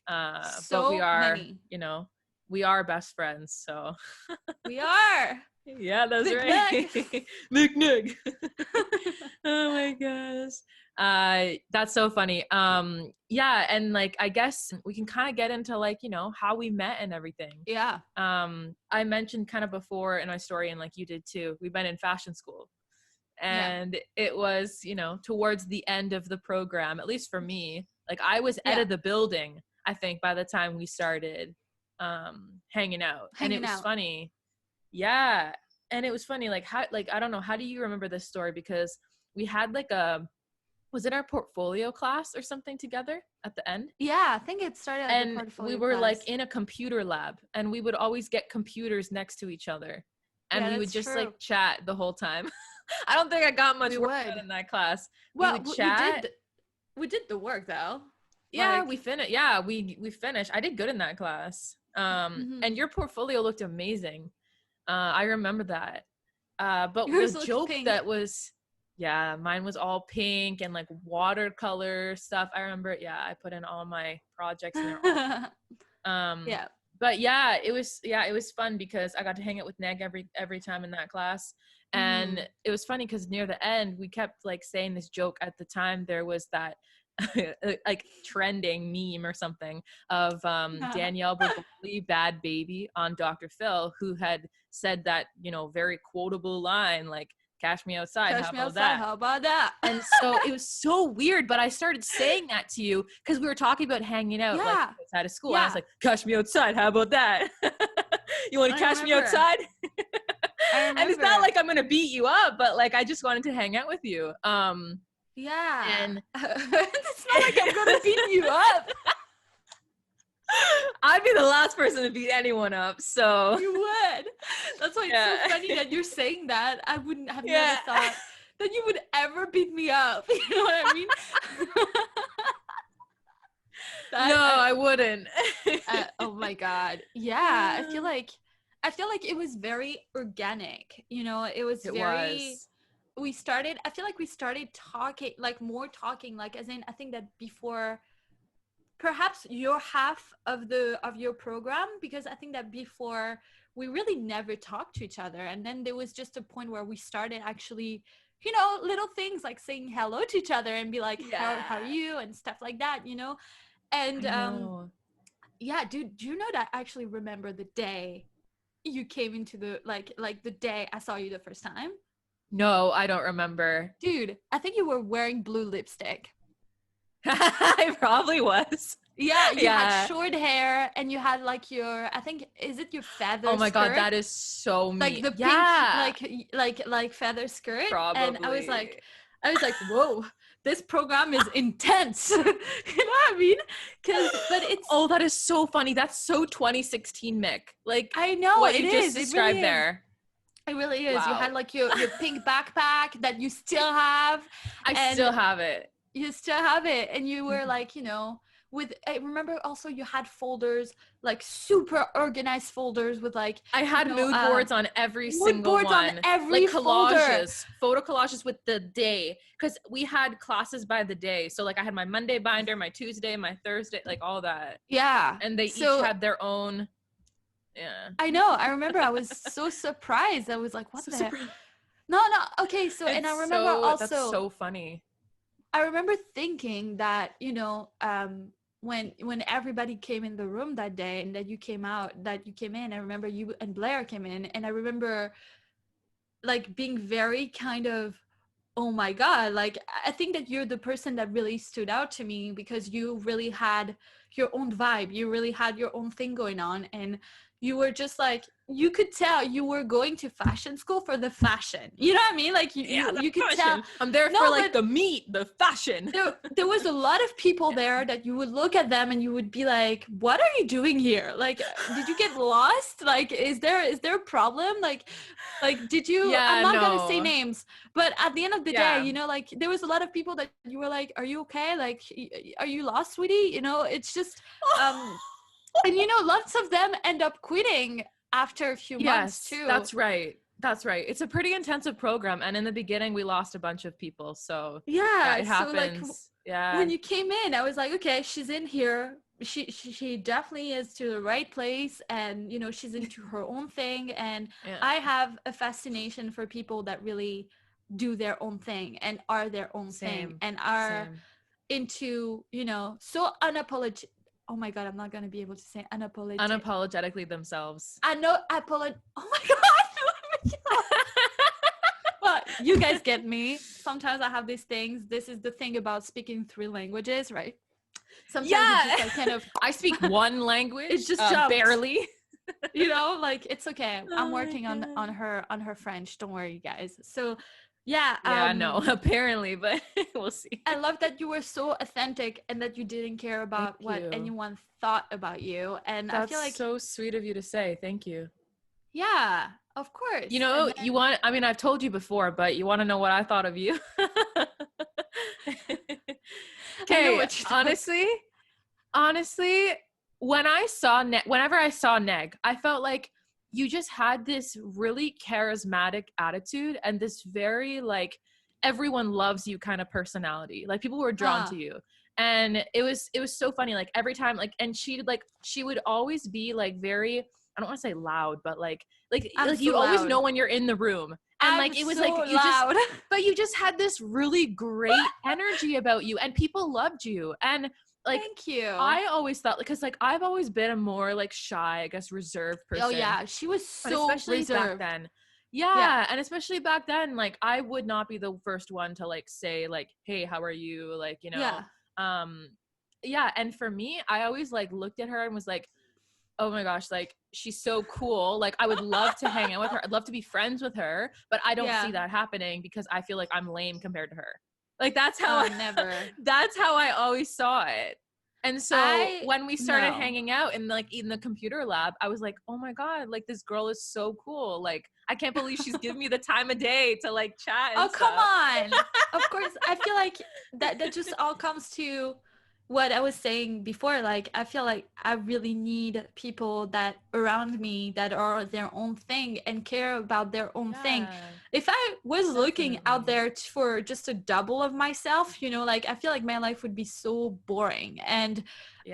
But we are, many. you know, we are best friends. So we are. Yeah, that's Mik right. MikNeg. Oh my gosh. That's so funny. Yeah, and like I guess we can kind of get into like, you know, how we met and everything. Yeah. I mentioned kind of before in my story, and like you did too, we met in fashion school. And it was, you know, towards the end of the program, at least for me. Like I was out of the building, I think, by the time we started hanging out. And it was funny. Yeah. And it was funny, like how, like, I don't know, how do you remember this story? Because we had like was it our portfolio class or something together at the end? Yeah, I think it started as and we were class. Like in a computer lab, and we would always get computers next to each other, and we would just like chat the whole time. I don't think I got much work done in that class. Well, we would chat. We did the work though. Yeah, like, we finished. Yeah, we finished. I did good in that class. And your portfolio looked amazing. I remember that. But the joke that was, mine was all pink and like watercolor stuff. I remember, I put in all my projects and they're all Yeah. But yeah, it was fun because I got to hang out with Neg every time in that class. And it was funny because near the end, we kept like saying this joke. At the time, there was that like trending meme or something of Danielle Bregoli, Bad Baby, on Dr. Phil, who had said that, very quotable line, like, cash me outside, Cash how me about outside, that? how about that? And so it was so weird, but I started saying that to you because we were talking about hanging out like Yeah. outside of school. Yeah. And I was like, cash me outside, how about that? You want to cash me outside? I remember. And it's not like I'm gonna beat you up, but like I just wanted to hang out with you. Yeah. And it's not like I'm gonna beat you up. I'd be the last person to beat anyone up, so You would. That's why it's so funny that you're saying that. I wouldn't have never thought that you would ever beat me up. You know what I mean? I wouldn't. Oh my God. Yeah. I feel like it was very organic. It was we started, I feel like we started talking, like more talking, like as in, I think that before perhaps your half of your program, because I think that before we really never talked to each other. And then there was just a point where we started actually, little things like saying hello to each other and be like, how are you? And stuff like that, And yeah, dude, do you know that I actually remember the day you came into the like the day I saw you the first time? No, I don't remember. Dude, I think you were wearing blue lipstick. I probably was. Yeah, you had short hair and you had like I think, is it your feather Oh my skirt? God, that is so me. Like the pink, like feather skirt. Probably. And I was like, whoa, this program is intense. You know what I mean? But it's that is so funny. That's so 2016 Mik. Like, I know what it you is. just described there. It really is. Wow. You had like your pink backpack that you still have. I still have it. You still have it. And you were like, I remember also you had folders, like super organized folders with like. I had mood boards on every single one. Mood boards on every collages, photo collages with the day. Because we had classes by the day. So like I had my Monday binder, my Tuesday, my Thursday, like all that. Yeah. And they each had their own. Yeah. I know. I remember I was so surprised. I was like, what the heck? No. Okay. So, and I remember also. That's so funny. I remember thinking that, when everybody came in the room that day and that you came in, I remember you and Blair came in, and I remember like being very kind of, oh my God, like I think that you're the person that really stood out to me because you really had your own vibe. You really had your own thing going on, and you were just like, you could tell you were going to fashion school for the fashion. You know what I mean? Like you could tell. I'm there for like the meat, the fashion. There was a lot of people there that you would look at them and you would be like, what are you doing here? Like, did you get lost? Like, is there a problem? Like did you, I'm not gonna say names, but at the end of the day, like there was a lot of people that you were like, are you okay? Like, are you lost, sweetie? It's just, and lots of them end up quitting after a few months too. That's right. It's a pretty intensive program, and in the beginning we lost a bunch of people, so it happens. Like, when you came in, I was like, okay, she's in here, she definitely is to the right place, and she's into her own thing, and I have a fascination for people that really do their own thing and are their own thing and are into so unapologetic. Oh my God, I'm not going to be able to say unapologetically themselves. Oh my God. Well, you guys get me. Sometimes I have these things. This is the thing about speaking 3 languages, right? Sometimes it's just like I speak one language. It's just barely. Like it's okay. I'm working on her French. Don't worry, guys. So no, apparently, but we'll see. I love that you were so authentic and that you didn't care about what anyone thought about you. And that's I feel like so sweet of you to say. Thank you. Yeah, of course. I've told you before, but you want to know what I thought of you? Okay, honestly, whenever I saw Neg, I felt like you just had this really charismatic attitude and this very like everyone loves you kind of personality. Like people were drawn to you. And it was so funny. Like every time, like, and she would always be like very, I don't want to say loud, but like I'm so you always loud. know when you're in the room. And I'm like it was so like you loud. just but you just had this really great energy about you, and people loved you. And like Thank you. I always thought, because like I've always been a more like shy, I guess, reserved person. Oh yeah, she was But so especially reserved. back then. Yeah, and especially back then, like I would not be the first one to like say like, "Hey, how are you?" Like, you know. Yeah. Yeah, and for me, I always like looked at her and was like, "Oh my gosh, like she's so cool. Like I would love to hang out with her. I'd love to be friends with her, but I don't see that happening because I feel like I'm lame compared to her." Like that's how never. that's how I always saw it. And so when we started hanging out in like in the computer lab, I was like, "Oh my God, like this girl is so cool. Like I can't believe she's giving me the time of day to like chat and stuff." Come on. Of course, I feel like that just all comes to what I was saying before. Like I feel like I really need people that around me that are their own thing and care about their own thing. If I was looking out there for just a double of myself, you know, like I feel like my life would be so boring. And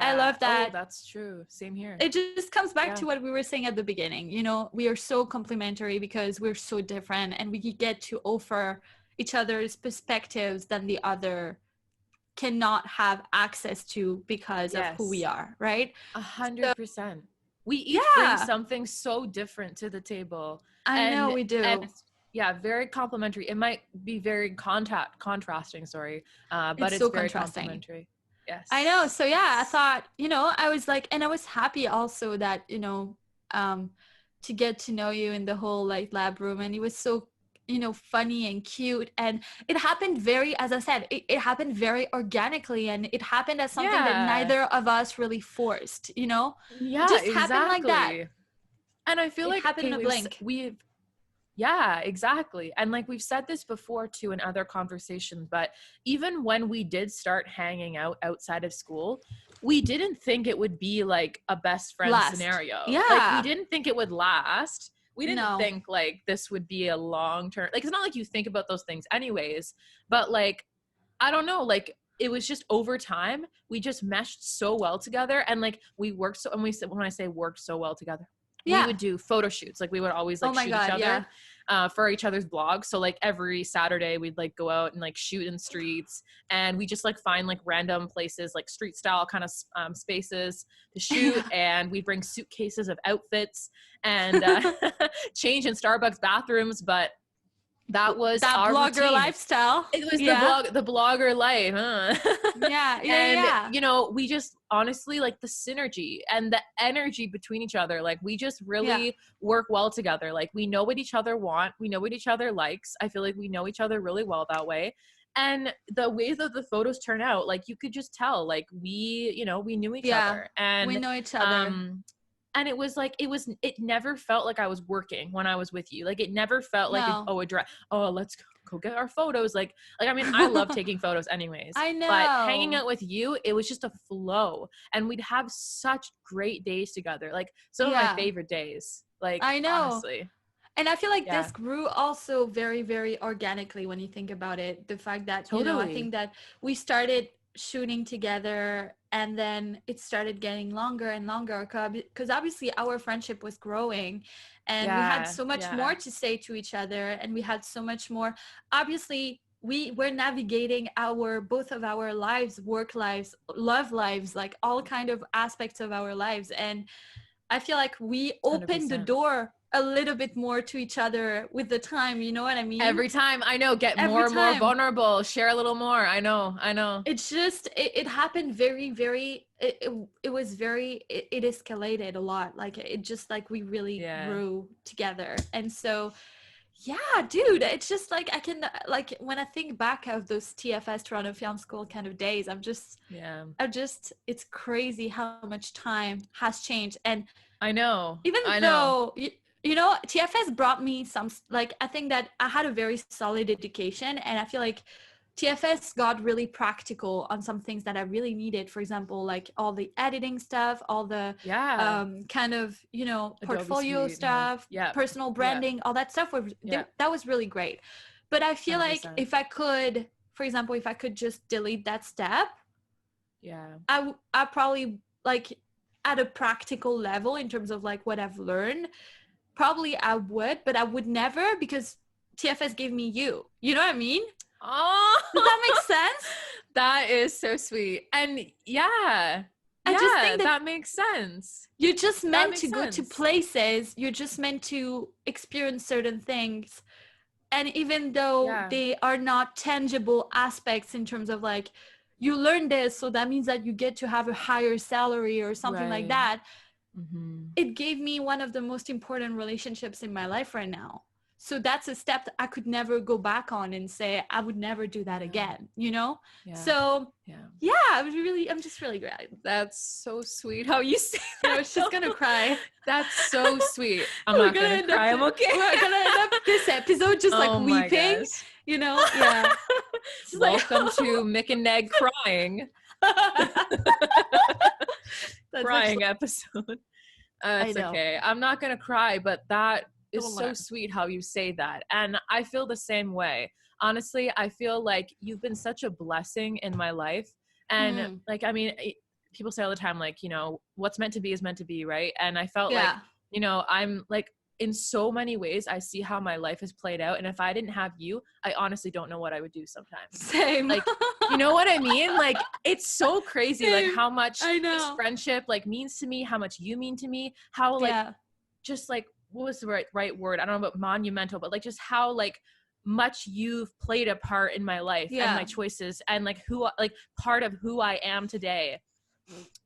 I love that. Oh, that's true. Same here. It just comes back to what we were saying at the beginning. You know, we are so complementary because we're so different, and we get to offer each other's perspectives than the other cannot have access to because of who we are, right? 100%. We each bring something so different to the table. I know we do. And very complimentary. It might be very contrasting, but it's so very contrasting. Complimentary. Yes. I know. So yeah, I thought, you know, I was like, and I was happy also that, you know, to get to know you in the whole like lab room, and it was so, you know, funny and cute, and it happened very, as I said, it happened very organically, and it happened as something that neither of us really forced, you know. Yeah, it just happened like that. And I feel like happened in a blink. Yeah, exactly. And like we've said this before too in other conversations, but even when we did start hanging out outside of school, we didn't think it would be like a best friend scenario. Yeah. Like we didn't think it would last. We didn't No. think like this would be a long term, like it's not like you think about those things anyways, but like, I don't know, like it was just over time, we just meshed so well together, and like we worked so, and we said, when I say worked so well together, we would do photo shoots. Like we would always like shoot each other for each other's blogs. So like every Saturday we'd like go out and like shoot in streets, and we just like find like random places, like street style kind of spaces to shoot. And we bring suitcases of outfits and change in Starbucks bathrooms. But that was that our blogger routine. Lifestyle. It was the blogger life, huh? And you know, we just honestly like the synergy and the energy between each other. Like we just really work well together. Like we know what each other want. We know what each other likes. I feel like we know each other really well that way. And the way that the photos turn out, like you could just tell, like we, you know, we knew each other, and we know each other. And it was like, it never felt like I was working when I was with you. Like it never felt like, let's go get our photos. Like, I mean, I love taking photos anyways. I know. But hanging out with you, it was just a flow. And we'd have such great days together. Like some of my favorite days. Like, I know. Honestly. And I feel like this grew also very, very organically when you think about it. The fact that, you know, I think that we started shooting together, and then it started getting longer and longer because obviously our friendship was growing, and we had so much more to say to each other, and we had so much more. Obviously we were navigating both of our lives, work lives, love lives, like all kind of aspects of our lives. And I feel like we opened 100%. The door a little bit more to each other with the time, you know what I mean? Every time, I know, get more and more vulnerable, share a little more. I know. It's just, it happened very, very, it was very, it escalated a lot. Like it just like we really grew together. And so, yeah, dude, it's just like, I can, like when I think back of those TFS Toronto Film School kind of days, it's crazy how much time has changed. And I know. Even though, you know, TFS brought me some, like, I think that I had a very solid education, and I feel like TFS got really practical on some things that I really needed. For example, like all the editing stuff, all the kind of, you know, portfolio stuff, personal branding, all that stuff. That was really great. But I feel 100%. Like if I could, for example, if I could just delete that step, Yeah. I probably like at a practical level in terms of like what I've learned, probably I would, but I would never because TFS gave me you. You know what I mean? Oh, Does that make sense? that is so sweet. And yeah, I just think that that makes sense. you're just That meant makes to go to sense. places. You're just meant to experience certain things. And even though they are not tangible aspects in terms of like, you learn this, so that means that you get to have a higher salary or something like that. It gave me one of the most important relationships in my life right now. So that's a step that I could never go back on and say, I would never do that again, you know? Yeah. So yeah, I'm just really glad. That's so sweet how you say that. You know, she's gonna cry. That's so sweet. I'm not gonna cry. I'm okay. We're gonna end up this episode just like weeping, you know? Yeah. Welcome to Mik and Neg crying. Crying episode. It's okay. I'm not gonna cry, but that is so sweet how you say that. And I feel the same way. Honestly, I feel like you've been such a blessing in my life. And like, I mean, people say all the time, like, you know, what's meant to be is meant to be, right? And I felt like, you know, I'm like, in so many ways, I see how my life has played out. And if I didn't have you, I honestly don't know what I would do sometimes. Same. Like, you know what I mean? Like, it's so crazy, like how much this friendship like means to me, how much you mean to me, how like, just like, what was the right word? I don't know about monumental, but like just how like much you've played a part in my life and my choices and like who, like part of who I am today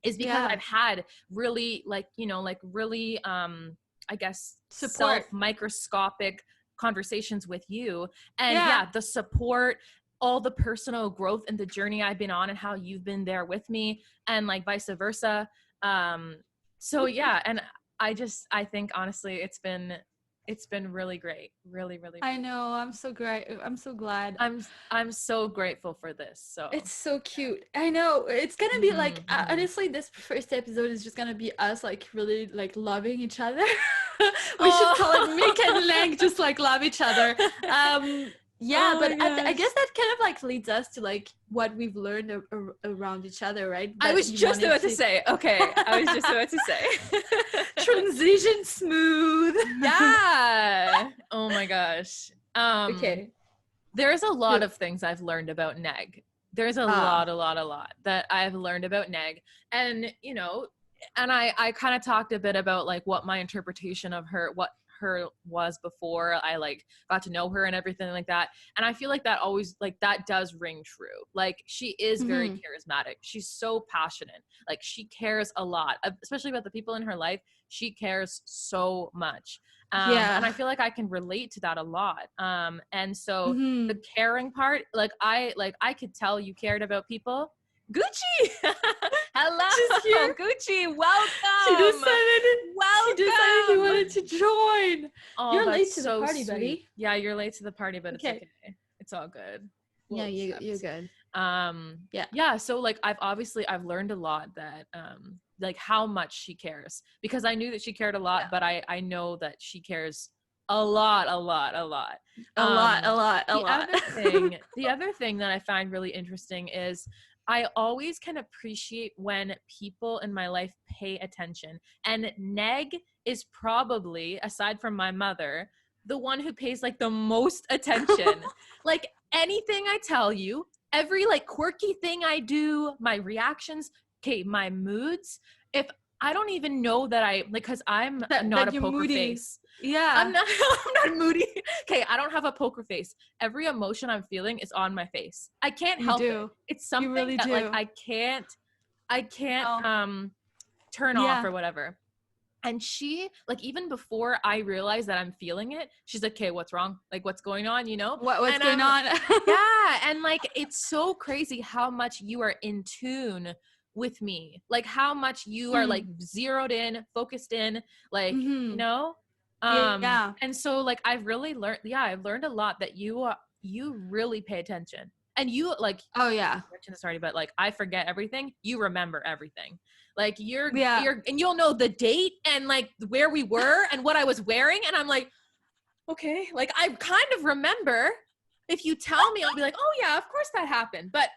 is because I've had really like, you know, like really, I guess, self-microscopic conversations with you. And the support, all the personal growth and the journey I've been on and how you've been there with me and like vice versa. So yeah. And I think honestly, it's been really great. Really, really. I know. I'm so great. I'm so glad. I'm so grateful for this. So it's so cute. I know. It's gonna be like honestly, this first episode is just gonna be us like really like loving each other. We should call it Mik and Neg, just like love each other. I guess that kind of like leads us to like what we've learned around each other, right? I was just about to say. Okay, I was just about to say. Transition smooth. Yeah. Oh my gosh. Okay. There's a lot of things I've learned about Neg. There's a lot that I've learned about Neg. And, you know, and I kind of talked a bit about like what my interpretation of her was before I like got to know her and everything like that. And I feel like that always like that does ring true. Like she is very charismatic. She's so passionate. Like she cares a lot, especially about the people in her life. She cares so much. And I feel like I can relate to that a lot. And so the caring part, like I could tell you cared about people. Gucci, hello, Gucci, welcome. She decided he wanted to join. Oh, you're late to so the party, sweet. buddy. Yeah, you're late to the party, but it's okay. It's all good. You're good. Yeah. So like I've learned a lot that like how much she cares, because I knew that she cared a lot, but I know that she cares a lot. The other thing that I find really interesting is I always can appreciate when people in my life pay attention. And Neg is probably, aside from my mother, the one who pays like the most attention. Like anything I tell you, every like quirky thing I do, my reactions, my moods, if I don't even know that I like, cause I'm not a poker face. Yeah. I'm not moody. Okay, I don't have a poker face. Every emotion I'm feeling is on my face. I can't help it. It's something that like I can't turn off or whatever. And she, like, even before I realize that I'm feeling it, she's like, okay, what's wrong? Like, what's going on, you know? What's going on? Yeah, and like, it's so crazy how much you are in tune with me. Like, how much you are like zeroed in, focused in, like, you know? And so like I've learned a lot that you really pay attention, and you like, I mentioned this already, but like I forget everything, you remember everything. Like you're and you'll know the date and like where we were and what I was wearing, and I'm like, okay, like I kind of remember. If you tell me, I'll be like, oh yeah, of course that happened. But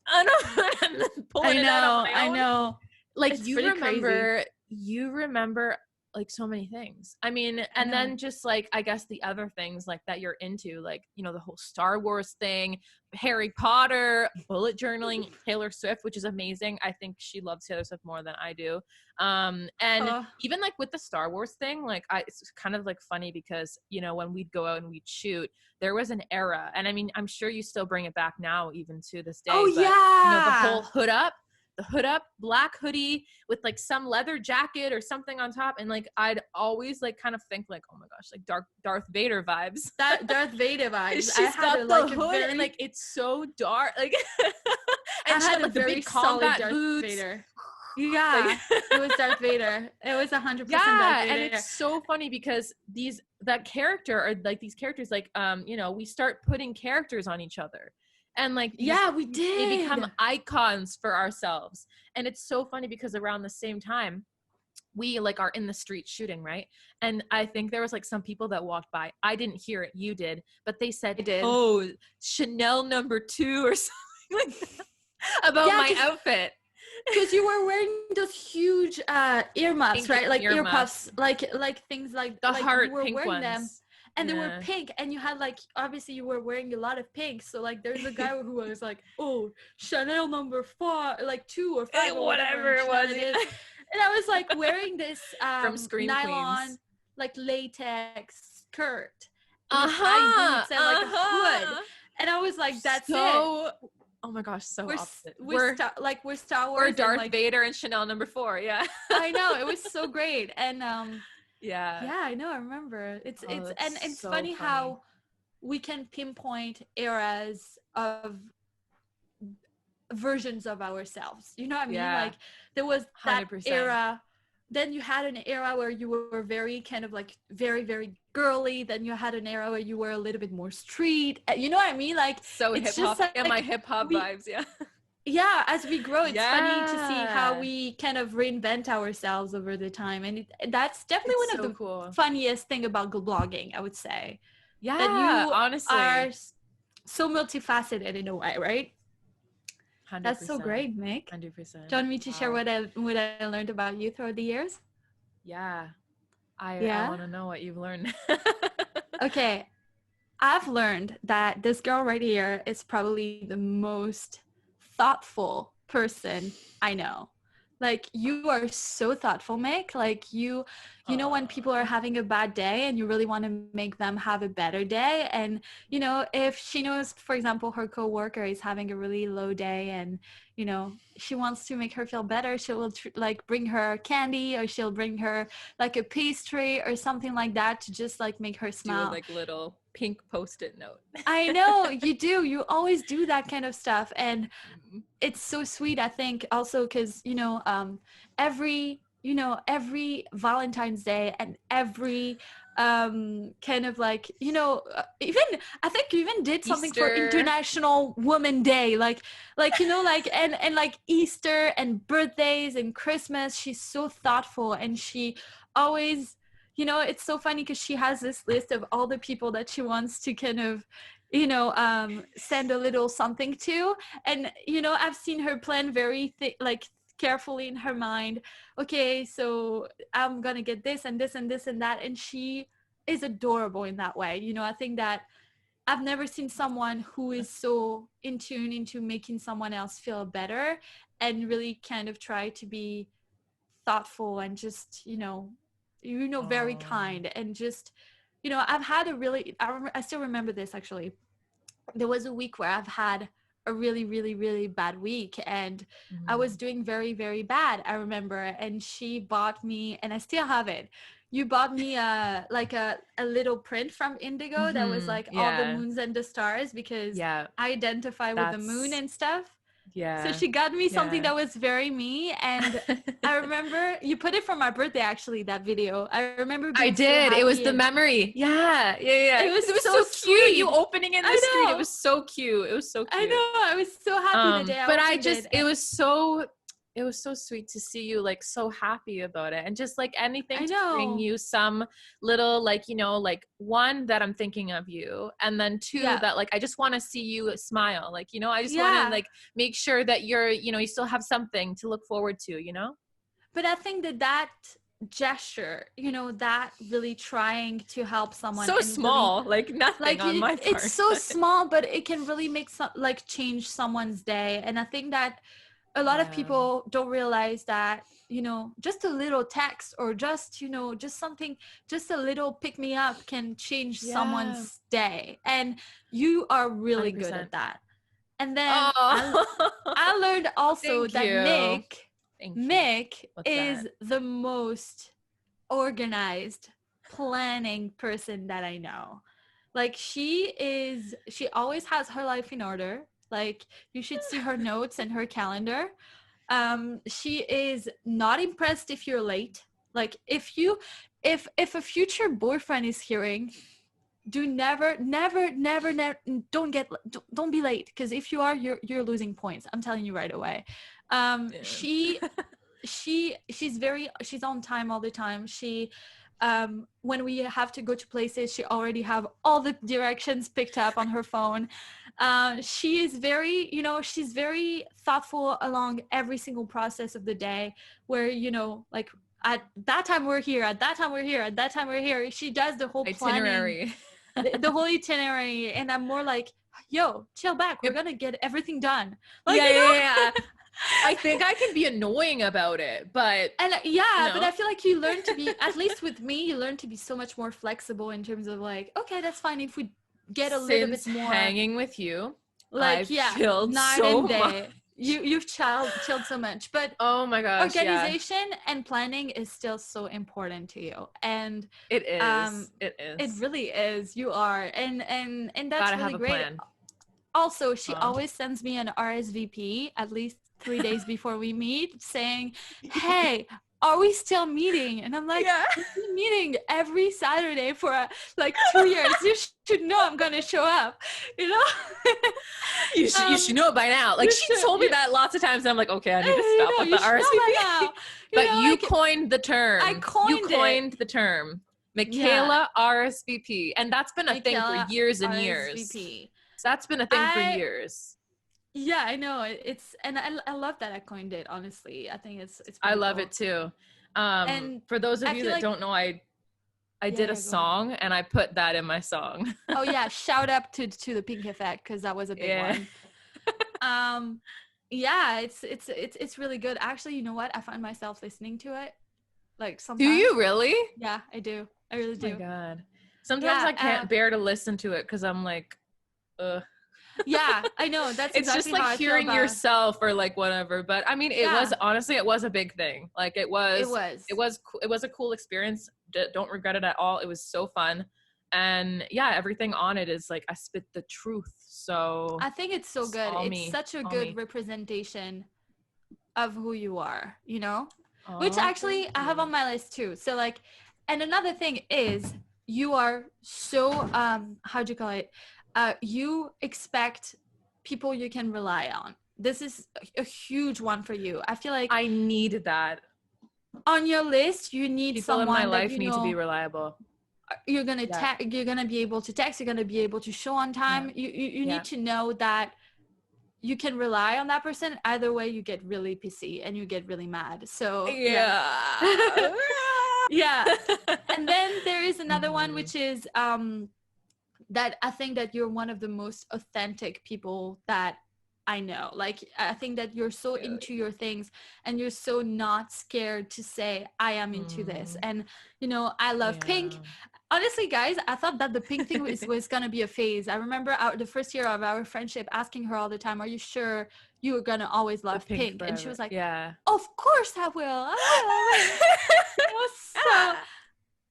I know. And then pulling it out on my own. I know. Like It's you pretty remember like so many things. I mean, and then just like, I guess the other things like that you're into, like, you know, the whole Star Wars thing, Harry Potter, bullet journaling, Taylor Swift, which is amazing. I think she loves Taylor Swift more than I do. And even like with the Star Wars thing, like it's kind of like funny because, you know, when we'd go out and we'd shoot, there was an era, and I mean, I'm sure you still bring it back now, even to this day. Oh, but, yeah. you know, the whole the hood up, black hoodie with like some leather jacket or something on top. And like, I'd always like kind of think like, oh my gosh, like Darth Vader vibes. That Darth Vader vibes. She's got the hood and like, it's so dark. Like, and she had like the big combat Darth boots. Vader. Yeah, it was Darth Vader. It was 100% Darth Vader. And it's so funny because these characters, like, you know, we start putting characters on each other. And like, we did. They become icons for ourselves. And it's so funny because around the same time, we like are in the street shooting, right? And I think there was like some people that walked by. I didn't hear it. You did. But they said, oh, Chanel #2 or something like that about my outfit. Because you were wearing those huge earmuffs, right? Like earpuffs, like things like the like heart you were pink wearing ones. Them. And they were pink, and you had like, obviously you were wearing a lot of pink. So like there's a guy who was like, oh, Chanel #4, like 2 or 5 or whatever it was. And I was like wearing this from Scream nylon Queens, like latex skirt with high boots and like a hood. And I was like, that's it. Oh my gosh, so opposite. We're Star Wars. We're Darth Vader and Chanel #4. Yeah. I know, it was so great. And yeah, I know, I remember. It's so funny how we can pinpoint eras of versions of ourselves. You know what I mean? Like there was that 100%. era. Then you had an era where you were very kind of like very, very girly. Then you had an era where you were a little bit more street. You know what I mean? Like so hip hop. Like, my hip hop vibes. Yeah. Yeah, as we grow, it's funny to see how we kind of reinvent ourselves over the time. And that's definitely one of the funniest thing about blogging, I would say. Yeah, that you honestly are so multifaceted in a way, right? 100%. That's so great, Mik. 100%. Do you want me to share what I learned about you throughout the years? Yeah. I want to know what you've learned. Okay. I've learned that this girl right here is probably the most thoughtful person I know. Like, you are so thoughtful, Mik. Like, you know, when people are having a bad day and you really want to make them have a better day. And, you know, if she knows, for example, her coworker is having a really low day and, you know, she wants to make her feel better, she will like bring her candy, or she'll bring her like a pastry or something like that to just like make her smile. Do a like little pink Post-it note. I know you do. You always do that kind of stuff. And it's so sweet, I think, also because, you know, every Valentine's Day and every kind of like, you know, even I think you even did something Easter. For International Woman Day, like you know, like and like Easter and birthdays and Christmas. She's so thoughtful, and she always, you know, it's so funny because she has this list of all the people that she wants to kind of, you know, send a little something to. And, you know, I've seen her plan very carefully in her mind. Okay, so I'm gonna get this and this and this and that. And she is adorable in that way. You know, I think that I've never seen someone who is so in tune into making someone else feel better and really kind of try to be thoughtful and just, you know, very kind. And just, you know, I've had I still remember this actually. There was a week where I've had a really, really, really bad week, and I was doing very, very bad, I remember. And she bought me, and I still have it. You bought me a little print from Indigo that was like all the moons and the stars, because I identify with the moon and stuff. Yeah. So she got me something that was very me, and I remember you put it for my birthday. Actually, that video, I remember. I did. It was the memory. Yeah. It was so cute. You opening in the street. It was so cute. It was so cute. I know. I was so happy the day. It was so. it was so sweet to see you like so happy about it, and just like anything I to bring know. you some little like, you know, like one, that I'm thinking of you, and then two, Yeah. that like I just want to see you smile, like, you know, I just want to Yeah. like make sure that you're, you know, you still have something to look forward to, you know. But I think that gesture, you know, that really trying to help someone So and really small, like nothing like on my it's part, so but small, but it can really make some like change someone's day. And I think that a lot of yeah, people don't realize that, you know, just a little text or just, you know, just something, just a little pick me up can change yeah, someone's day. And you are really good 100%. at that. And then Oh, I learned also thank that you, thank you. Mik What's that? is the most organized planning person that I know. Like she always has her life in order. Like you should see her notes and her calendar. She is not impressed if you're late. Like if a future boyfriend is hearing, do never don't be late, because if you are, you're losing points. I'm telling you right away. Yeah. She's on time all the time. She when we have to go to places, she already have all the directions picked up on her phone. She is very, you know, she's very thoughtful along every single process of the day, where, you know, like at that time we're here, at that time we're here, at that time we're here. She does the whole planning, Itinerary. the whole itinerary. And I'm more like, yo, chill back, we're Yep. gonna get everything done, like, Yeah, you yeah, know. yeah. I think I can be annoying about it, but And you yeah, but I know, feel like you learn to be, at least with me, you learn to be so much more flexible in terms of like, okay, that's fine if we get a little since bit more, hanging with you, like, I've yeah, chilled night so and much. day. You've chilled so much. But Oh my gosh, yeah. organization and planning is still so important to you. And It um is. It it is. really is. You are. And that's Gotta really have a great. plan. Also, she Um, always sends me an RSVP at least 3 days before we meet, saying, hey, are we still meeting? And I'm like, yeah. we've been meeting every Saturday for like 2 years. You should know I'm gonna show up, you know. You should know it by now. Like You she should, told me that lots of times, and I'm like, okay, I need to you stop know, with you the should know by RSVP. now. You But know, you like, coined the I term. You coined it. coined the term. Yeah, Michaela RSVP. And that's been a thing for Michaela years and years. RSVP. So that's been a thing for I years. Yeah, I know. It's, and I love that I coined it, honestly. I think it's I pretty love cool. it too. And For those of I you feel that like, don't know, I yeah, did a yeah, go ahead. song and I put that in my song. Oh yeah, shout out to the Pink Effect, because that was a big Yeah. one. Um, yeah, it's really good. Actually, you know what? I find myself listening to it like Do sometimes. you really? Yeah, I do. I really Oh my do. God. Sometimes Yeah, I can't bear to listen to it because I'm like, ugh. yeah, I know. That's It's just exactly how like I feel hearing about. yourself or like whatever. But I mean, it was Yeah, honestly, it was a big thing. Like it was. it was a cool experience. Don't regret it at all. It was so fun. And yeah, everything on it is like, I spit the truth. So I think it's so it's good. all It's me, such a all good me. representation of who you are, you know? Which Oh, actually thank I have you. on my list too. So like, and another thing is, you are so how do you call it? You expect people you can rely on. This is a huge one for you. I feel like I need that. on your list, you need People in my someone that, life you need to be know, reliable. Yeah, you're gonna be able to text, you're gonna be able to show on yeah, time. You yeah, need to know that you can rely on that person. Either way, you get really pissy and you get really mad. So yeah. yeah. Yeah. And then there is another one, Mhm. which is that I think that you're one of the most authentic people that I know. Like, I think that you're so Really. into your things and you're so not scared to say, I am into this. Mm, And, you know, I love pink. yeah. Honestly, guys, I thought that the pink thing was going to be a phase. I remember the first year of our friendship asking her all the time, are you sure you were going to always The love pink pink? And she forever. was like, Yeah. of course I will. I will. You know, so,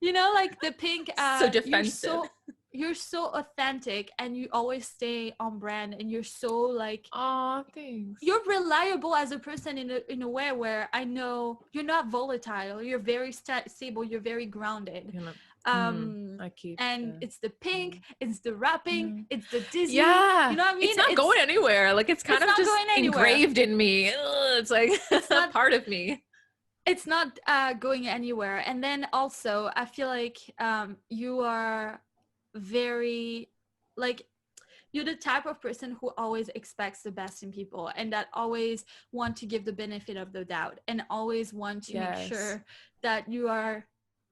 you know, like the pink, So you're defensive. so, you're so authentic and you always stay on brand, and you're so like, oh, thanks. you're reliable as a person in a way where I know you're not volatile. You're very stable. You're very grounded. I keep and it's the pink, it's the rapping, it's the Disney. Yeah, you know what I mean? It's not going anywhere. Like it's kind of just engraved in me. Ugh, it's like it's not part of me. It's not going anywhere. And then also I feel like you are very like, you're the type of person who always expects the best in people, and that always want to give the benefit of the doubt, and always want to make sure that you are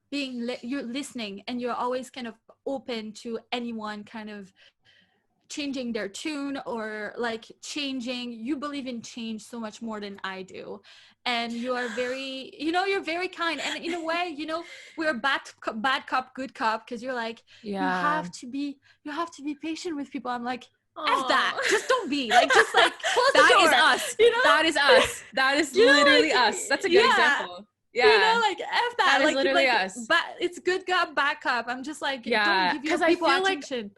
you're listening, and you're always kind of open to anyone kind of changing their tune, or like changing. You believe in change so much more than I do, and you are very, you're very kind, and in a way, we're bad cop good cop, because you're like, you have to be patient with people. I'm like, F that, just don't be like, just like close the door. That is us, that is us, that is literally us. That's a good example. Like F that, that is literally us. But it's good cop, bad cop. I'm just like, don't give your people attention.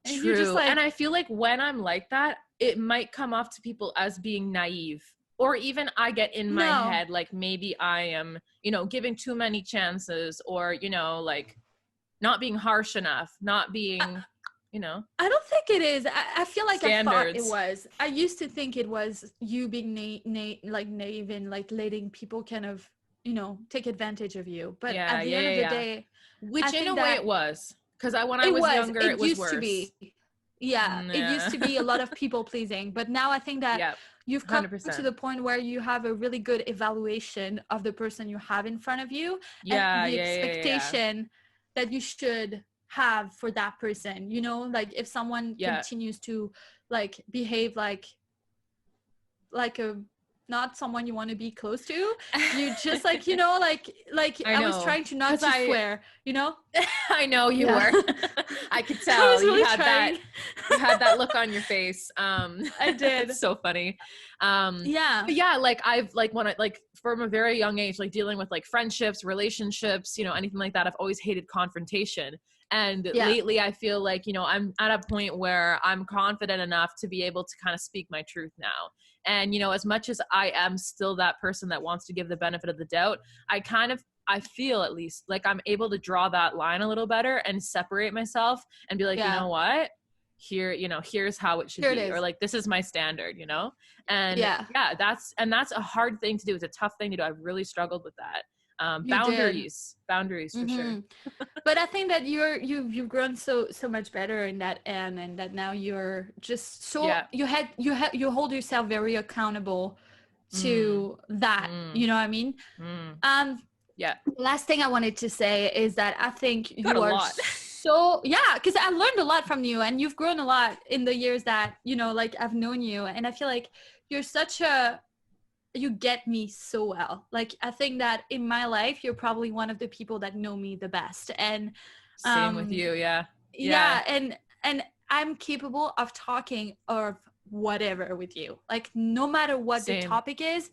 And true. And I feel like when I'm like that, it might come off to people as being naive, or even I get in my head, like maybe I am, giving too many chances, or, like not being harsh enough, not being, I don't think it is. I feel like standards. I thought it was. I used to think it was you being naive and like letting people kind of, take advantage of you. But at the end of the day, which in a way it was. Because when I was younger, it was worse. To be. Yeah, it used to be a lot of people pleasing. But now I think that you've come 100%. To the point where you have a really good evaluation of the person you have in front of you. And the expectation that you should have for that person. Like if someone continues to like behave like a not someone you want to be close to, you just like, I was trying to not to swear, I know you were. I could tell. Really you had that look on your face. I did. It's so funny. But yeah, like I've like when I like from a very young age, like dealing with like friendships, relationships, anything like that, I've always hated confrontation. And lately I feel like, I'm at a point where I'm confident enough to be able to kind of speak my truth now. And, as much as I am still that person that wants to give the benefit of the doubt, I feel at least like I'm able to draw that line a little better and separate myself and be like, you know what? Here, here's how it should be, or like, this is my standard, and that's a hard thing to do. It's a tough thing to do. I've really struggled with that. Boundaries for sure. But I think that you've grown so much better in that end, and that now you're just so you hold yourself very accountable to that. You know what I mean? Last thing I wanted to say is that I think you are so because I learned a lot from you, and you've grown a lot in the years that like I've known you, and I feel like you're you get me so well. Like I think that in my life you're probably one of the people that know me the best, and same with you. And I'm capable of talking or whatever with you, like no matter what the topic is,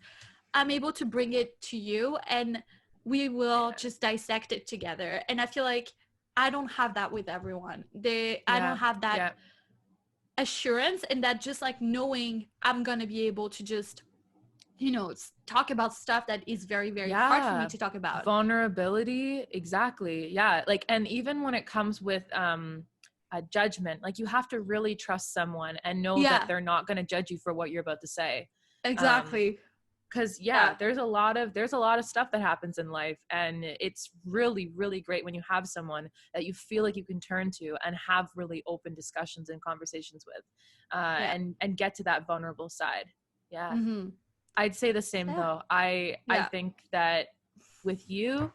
I'm able to bring it to you and we will just dissect it together. And I feel like I don't have that with everyone. I don't have that assurance, and that just like knowing I'm gonna be able to just talk about stuff that is very, very hard for me to talk about. Vulnerability. Exactly. Yeah. Like, and even when it comes with a judgment, like you have to really trust someone and know that they're not going to judge you for what you're about to say. Exactly. Because there's a lot of stuff that happens in life, and it's really, really great when you have someone that you feel like you can turn to and have really open discussions and conversations with, and get to that vulnerable side. Yeah. Mm-hmm. I'd say the same though. I think that with you,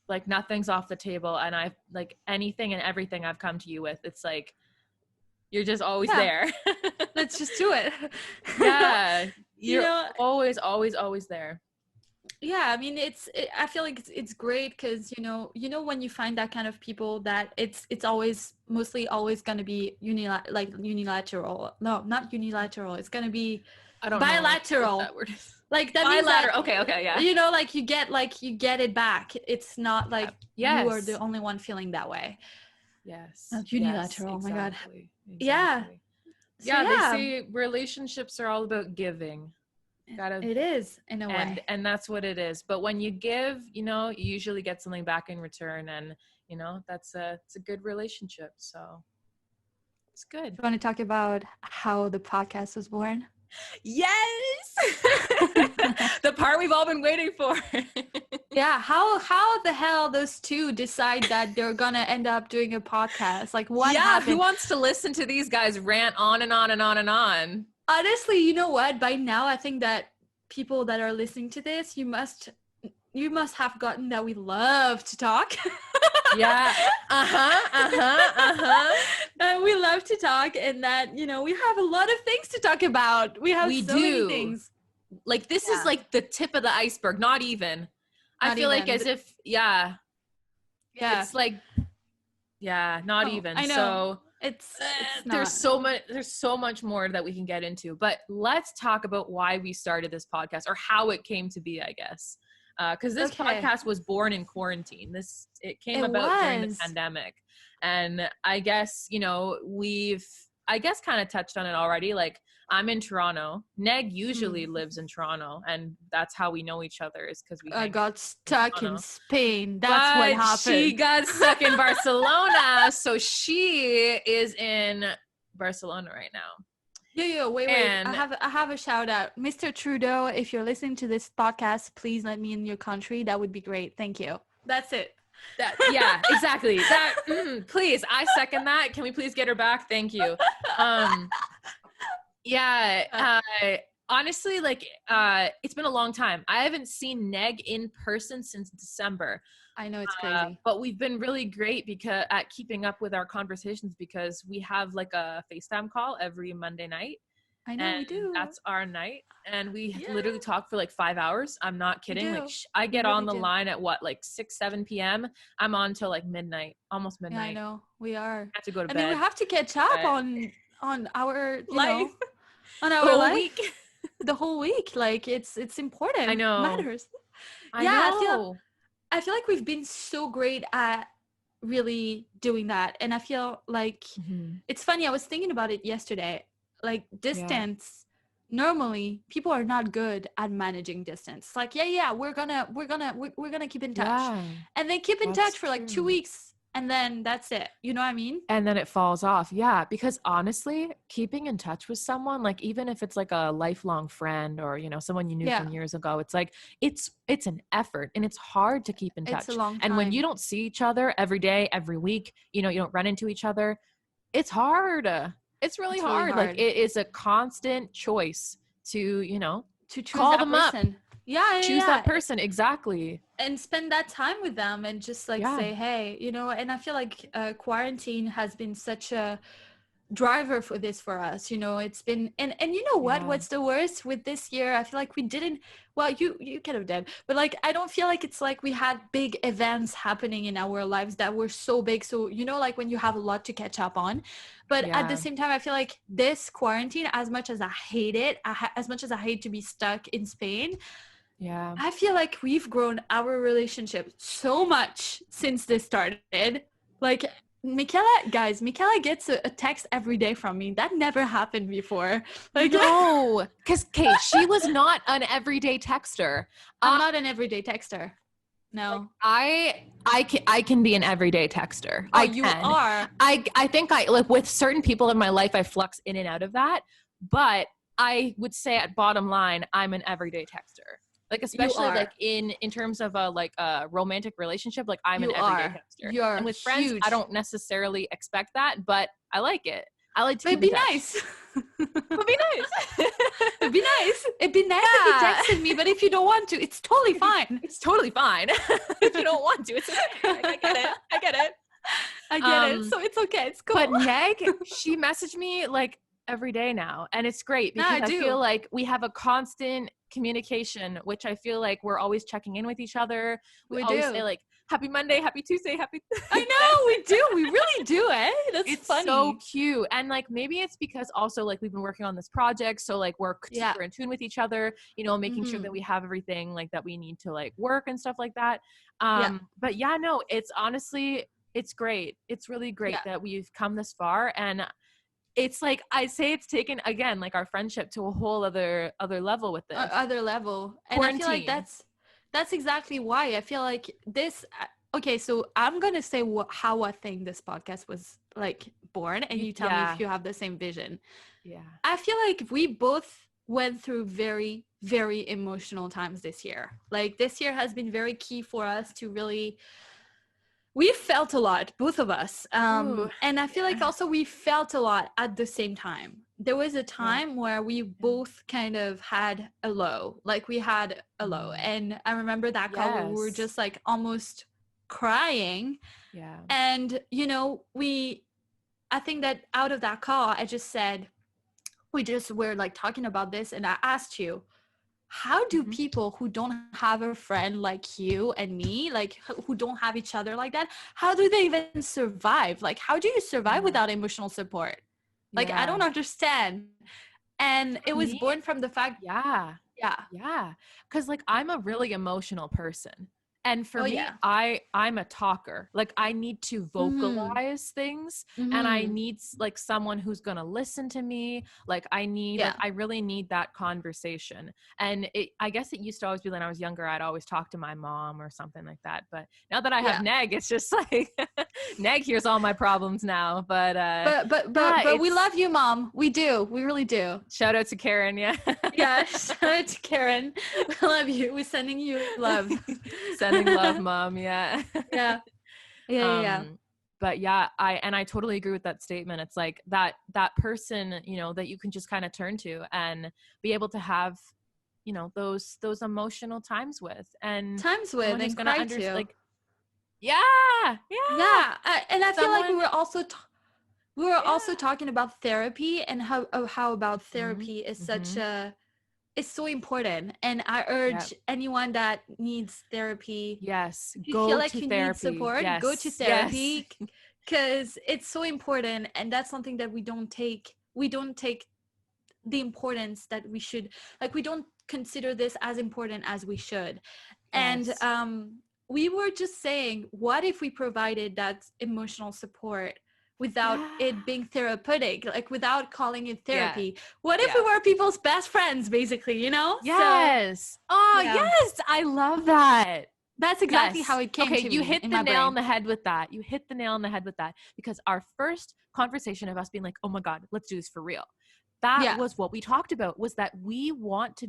like nothing's off the table, and I like anything and everything I've come to you with, it's like you're just always there. Let's just do it. You're always there. Yeah, I mean I feel like it's great because when you find that kind of people that it's mostly always going to be unilateral. No, not unilateral. It's going to be bilateral. That word is. Like that bilateral. means that, okay, yeah. Like you get it back. It's not like you are the only one feeling that way. Yes. Not unilateral. Yes, Oh my God. exactly. Yeah. Exactly. So Yeah, they yeah, say relationships are all about giving. Gotta it is in a way. and that's what it is. But when you give, you know, you usually get something back in return, and you know, it's a good relationship. So it's good. You want to talk about how the podcast was born? Yes. The part we've all been waiting for. Yeah, how the hell those two decide that they're gonna end up doing a podcast? Like, what happened? Who wants to listen to these guys rant on and on and on and on? Honestly, you know what? By now, I think that people that are listening to this, you must have gotten that we love to talk. Yeah. We love to talk, and that, you know, we have a lot of things to talk about. We have so many things. Like, this is like the tip of the iceberg. Not even. I feel like as if, yeah. It's like, yeah, not even. I know. So it's there's so much more that we can get into. But let's talk about why we started this podcast, or how it came to be, I guess. Because this podcast was born in quarantine. It came about during the pandemic. And I guess, you know, I guess kind of touched on it already. Like, I'm in Toronto. Neg usually lives in Toronto, and that's how we know each other, is because we got stuck in Spain. That's what happened. She got stuck in Barcelona, so she is in Barcelona right now. Wait. I have a shout out. Mr. Trudeau, if you're listening to this podcast, please let me in your country. That would be great. Thank you. That's it. Yeah, exactly. Please, I second that. Can we please get her back? Thank you. Honestly, like, it's been a long time. I haven't seen Neg in person since December. I know, it's crazy. But we've been really great at keeping up with our conversations, because we have like a FaceTime call every Monday night. I know, we do. That's our night. And we literally talk for like 5 hours. I'm not kidding. Like, I get really on the line at like 6, 7 p.m. I'm on till like midnight, almost midnight. Yeah, I know. We are. I have to go to bed. And then we have to catch up on our life. On our life. Week. The whole week. Like, it's important. I know. It matters. I know. I feel like we've been so great at really doing that. And I feel like it's funny. I was thinking about it yesterday. Like, distance, normally people are not good at managing distance. Like, we're gonna keep in touch. And they keep in touch for like 2 weeks, and then that's it. You know what I mean? And then it falls off. Yeah. Because honestly, keeping in touch with someone, like, even if it's like a lifelong friend, or, you know, someone you knew from years ago, it's like, it's an effort, and it's hard to keep in touch. It's a long time. And when you don't see each other every day, every week, you know, you don't run into each other, it's hard. It's really hard. Like, it is a constant choice to, you know, to choose call that them person. up. Choose that person. Exactly. And spend that time with them, and just like say, hey, you know. And I feel like quarantine has been such a driver for this for us. You know, it's been, and you know what's the worst with this year? I feel like we didn't, well, you kind of did, but like, I don't feel like it's like we had big events happening in our lives that were so big. So, you know, like when you have a lot to catch up on, but at the same time, I feel like this quarantine, as much as I hate it, as much as I hate to be stuck in Spain, I feel like we've grown our relationship so much since this started. Like, Michaela gets a text every day from me. That never happened before. Like, no, because Kate, she was not an everyday texter. I'm not an everyday texter. No, like, I can be an everyday texter. Oh, you are. I think like with certain people in my life, I flux in and out of that. But I would say at bottom line, I'm an everyday texter. Like, especially like in terms of a romantic relationship, like I'm an everyday texter. And with friends, I don't necessarily expect that, but I like it. I like to keep in touch. Nice. It'd be nice. It'd be nice. It'd be nice if you texted me, but if you don't want to, it's totally fine. It's totally fine. If you don't want to, it's okay. Like, I get it. So it's okay. It's cool. But Neg, she messaged me like every day now, and it's great because I feel like we have a constant communication, which I feel like we're always checking in with each other. We always say like, happy Monday, happy Tuesday, happy I know, we do. We really do, eh? It's funny. So cute. And like, maybe it's because also like we've been working on this project, so like we're super in tune with each other, you know, making sure that we have everything like that we need to like work and stuff like that. But no, it's honestly, it's great. It's really great Yeah. that we've come this far. And it's like, I say it's taken, again, like our friendship to a whole other level with this. Other level. And I feel like Quarantine. that's exactly why I feel like this. Okay, so I'm gonna say how I think this podcast was like born, and you tell me Yeah. if you have the same vision. Yeah. I feel like we both went through very, very emotional times this year. Like this year has been very key for us to really, we felt a lot, both of us. Ooh, And I feel like yeah. also we felt a lot at the same time. There was a time where we both kind of had a low, like we had a low. And I remember that call where we were Yes. just like almost crying. Yeah. And, you know, I think that out of that call, I just said, we just were like talking about this. And I asked you, how do people who don't have a friend like you and me, like who don't have each other like that, how do they even survive? Like, how do you survive without emotional support? Like, I don't understand. And it was born from the fact. Yeah. Because like I'm a really emotional person. And for me, I'm a talker. Like I need to vocalize things, and I need like someone who's going to listen to me. Like I need, like, I really need that conversation. And I guess it used to always be when I was younger, I'd always talk to my mom or something like that. But now that I have Neg, it's just like Neg hears all my problems now. But we love you, Mom. We do. We really do. Shout out to Karen. Yeah. Yeah. Shout out to Karen. We love you. We're sending you love. Sending love, Mom. Yeah. Yeah. But yeah, I totally agree with that statement. It's like that person, you know, that you can just kind of turn to and be able to have, you know, those emotional times with and cry too. Like, and I feel like we were also talking about therapy and how about therapy is such a, it's so important. And I urge anyone that needs therapy, if you feel like you need support, go to therapy, because it's so important. And that's something that we don't take the importance that we should, like we don't consider this as important as we should. And we were just saying, what if we provided that emotional support without it being therapeutic, like without calling it therapy? What if we were people's best friends, basically, you know? Yes. Yes, I love that. That's exactly how it came to me. Okay, you hit the nail on the head with that. You hit the nail on the head with that, because our first conversation of us being like, oh my God, let's do this for real. That was what we talked about, was that we want to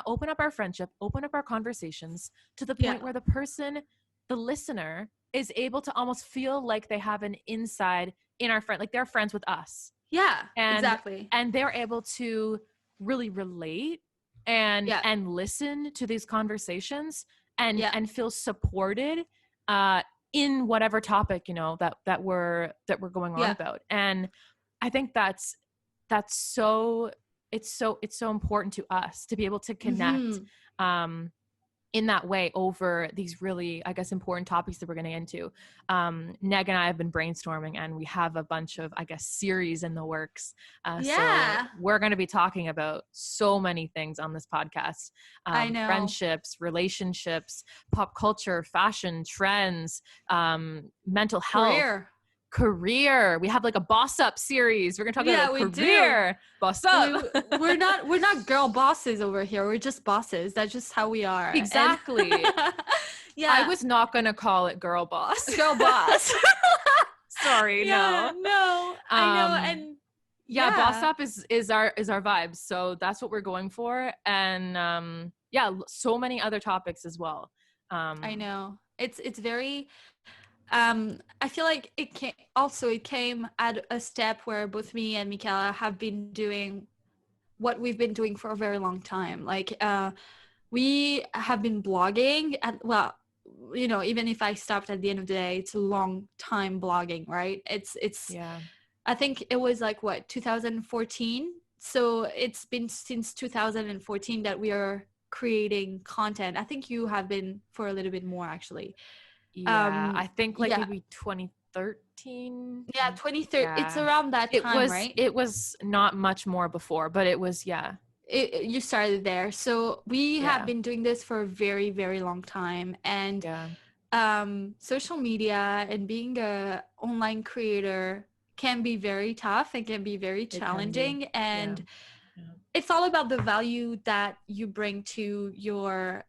open up our friendship, open up our conversations to the point where the person, the listener, is able to almost feel like they have an inside in our friend, like they're friends with us. Yeah, exactly. And they're able to really relate and listen to these conversations and feel supported in whatever topic, you know, that we're going on about. And I think it's so important to us to be able to connect in that way over these really, I guess, important topics that we're getting into. Neg and I have been brainstorming, and we have a bunch of, I guess, series in the works. So we're going to be talking about so many things on this podcast. I know. Friendships, relationships, pop culture, fashion, trends, mental health. Career. We have like a boss up series. We're gonna talk about career. Boss up. We're not girl bosses over here. We're just bosses. That's just how we are. Exactly. I was not gonna call it girl boss. Girl boss. Sorry. No. I know. And boss up is our vibe. So that's what we're going for. And so many other topics as well. I know. It's very. I feel like it came at a step where both me and Michaela have been doing what we've been doing for a very long time. Like, we have been blogging you know, even if I stopped at the end of the day, it's a long time blogging, right? It's I think it was like 2014. So it's been since 2014 that we are creating content. I think you have been for a little bit more, actually. I think maybe 2013. 2013. It's around that time, right? It was not much more before, but it was, you started there. So we have been doing this for a very, very long time. And social media and being a online creator can be very tough. It can be very challenging, and Yeah. it's all about the value that you bring to your,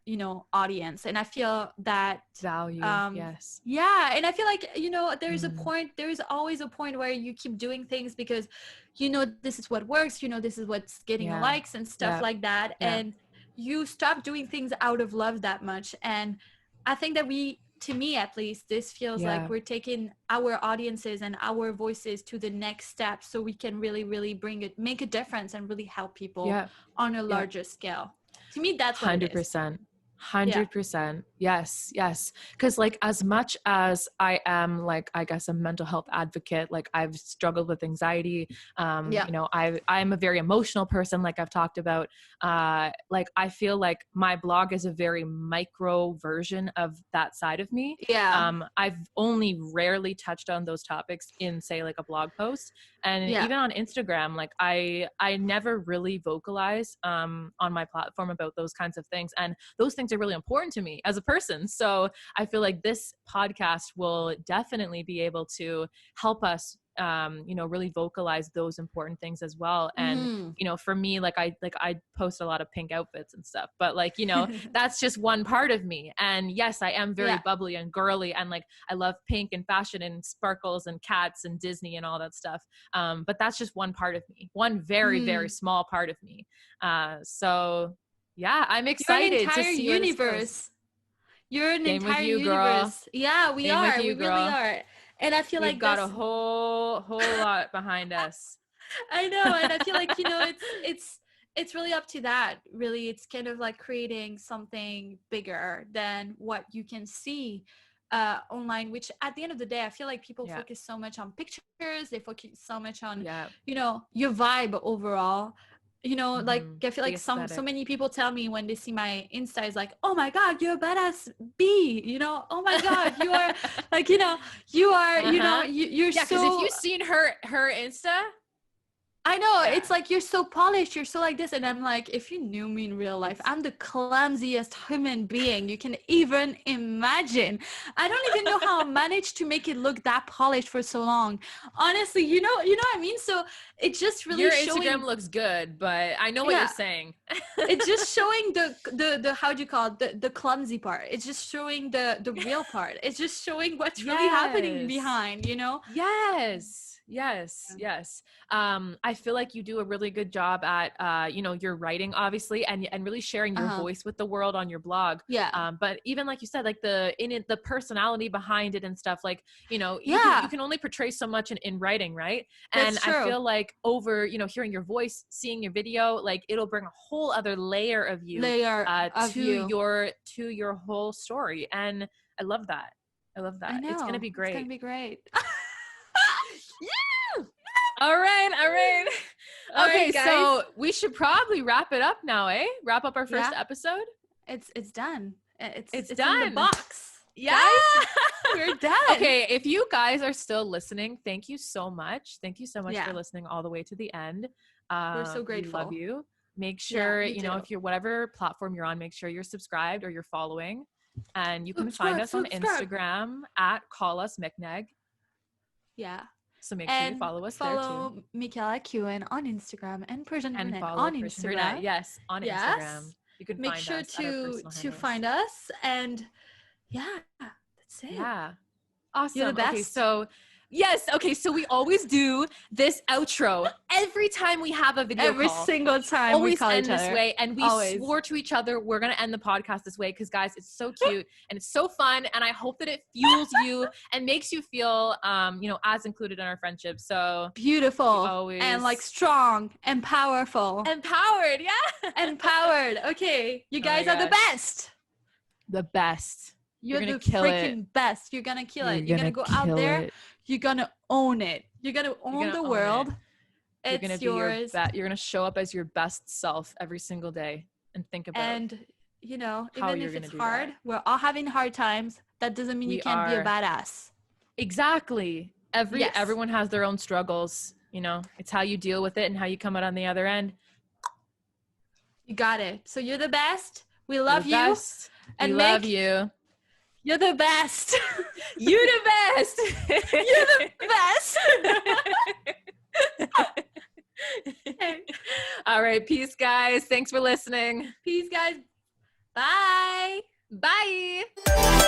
audience. And I feel that Value. Yes. yeah, and I feel like, Mm. there's always a point where you keep doing things because this is what works, this is what's getting Yeah. likes and stuff Yeah. like that, Yeah. and you stop doing things out of love that much. And I think that to me at least, this feels like Yeah. we're taking our audiences and our voices to the next step, so we can really, really make a difference and really help people Yeah. on a Yeah. larger scale. To me, that's what it is. 100%. Yeah. 100%. Yes. Yes. Because like as much as I am like, I guess a mental health advocate, like I've struggled with anxiety. Yeah. I'm a very emotional person, like I've talked about. Like I feel like my blog is a very micro version of that side of me. Yeah. I've only rarely touched on those topics in say like a blog post. And Yeah. even on Instagram, like I never really vocalize on my platform about those kinds of things. And those things are really important to me as a person. So I feel like this podcast will definitely be able to help us really vocalize those important things as well. And for me, like I post a lot of pink outfits and stuff, but like that's just one part of me. And yes, I am very Yeah. bubbly and girly, and like I love pink and fashion and sparkles and cats and Disney and all that stuff. But that's just one part of me, one very very small part of me. So yeah, I'm You're an excited to entire see where this goes. universe. You're an Same with entire you, universe. girl. Yeah, we Same with are. you, We really girl. are. And I feel We've like got a that's whole lot behind us. I know, and I feel like, it's really up to that. Really, it's kind of like creating something bigger than what you can see online, which at the end of the day, I feel like people Yeah. focus so much on pictures, they focus so much on Yeah. your vibe overall. Like I feel The like so aesthetic. many people tell me when they see my Insta is like, oh my god, you're a badass bee, oh my god, you are like, you are, you're Yeah, because so, if you've seen her Insta, I know, yeah. it's like you're so polished, you're so like this, and I'm like, if you knew me in real life, I'm the clumsiest human being you can even imagine. I don't even know how I managed to make it look that polished for so long. Honestly, you know what I mean? So it's just really Your showing. Instagram looks good, but I know what you're saying. It's just showing the how do you call it, the clumsy part. It's just showing the real part. It's just showing what's really happening behind, Yes. I feel like you do a really good job at your writing, obviously, and really sharing your voice with the world on your blog. But even like you said, like the personality behind it and stuff, like you can only portray so much in writing, right? And I feel like over hearing your voice, seeing your video, like it'll bring a whole other layer of you to your whole story. And I love that. I know. It's gonna be great. It's gonna be great. Yeah. All right. Okay, guys. so we should probably wrap it up now, eh? Wrap up our first episode. It's done. It's done. In the box. Yeah. Guys, we're done. Okay, if you guys are still listening, thank you so much. Thank you so much for listening all the way to the end. We're so grateful. We love you. Make sure, if you're whatever platform you're on, make sure you're subscribed or you're following. And you can find us on Instagram at Call Us MikNeg. Yeah. So make sure you follow us there too. Follow Michaela Kewen on Instagram and Persian and Burnett follow on Persian Instagram. Burnett, yes, on Instagram. You can make find sure us to find us, and that's it. Yeah. Awesome. You're the best. Okay, so yes. Okay, so we always do this outro every time we have a video every call. single time Always we call end each other this way, and we swore to each other we're gonna end the podcast this way because, guys, it's so cute and it's so fun, and I hope that it fuels you and makes you feel, as included in our friendship. So beautiful and like strong and powerful, empowered, yeah, empowered. Okay, you guys are the best. The best. You're the freaking best. You're gonna kill it. You're gonna go out there. You're gonna own it. You're gonna own the world. It's yours. You're gonna show up as your best self every single day and think about. And even if it's hard, we're all having hard times. That doesn't mean you can't be a badass. Exactly. Everyone has their own struggles. It's how you deal with it and how you come out on the other end. You got it. So you're the best. We love you. And we love you. You're the best. You the best. You're the best. Okay. All right. Peace, guys. Thanks for listening. Peace, guys. Bye. Bye.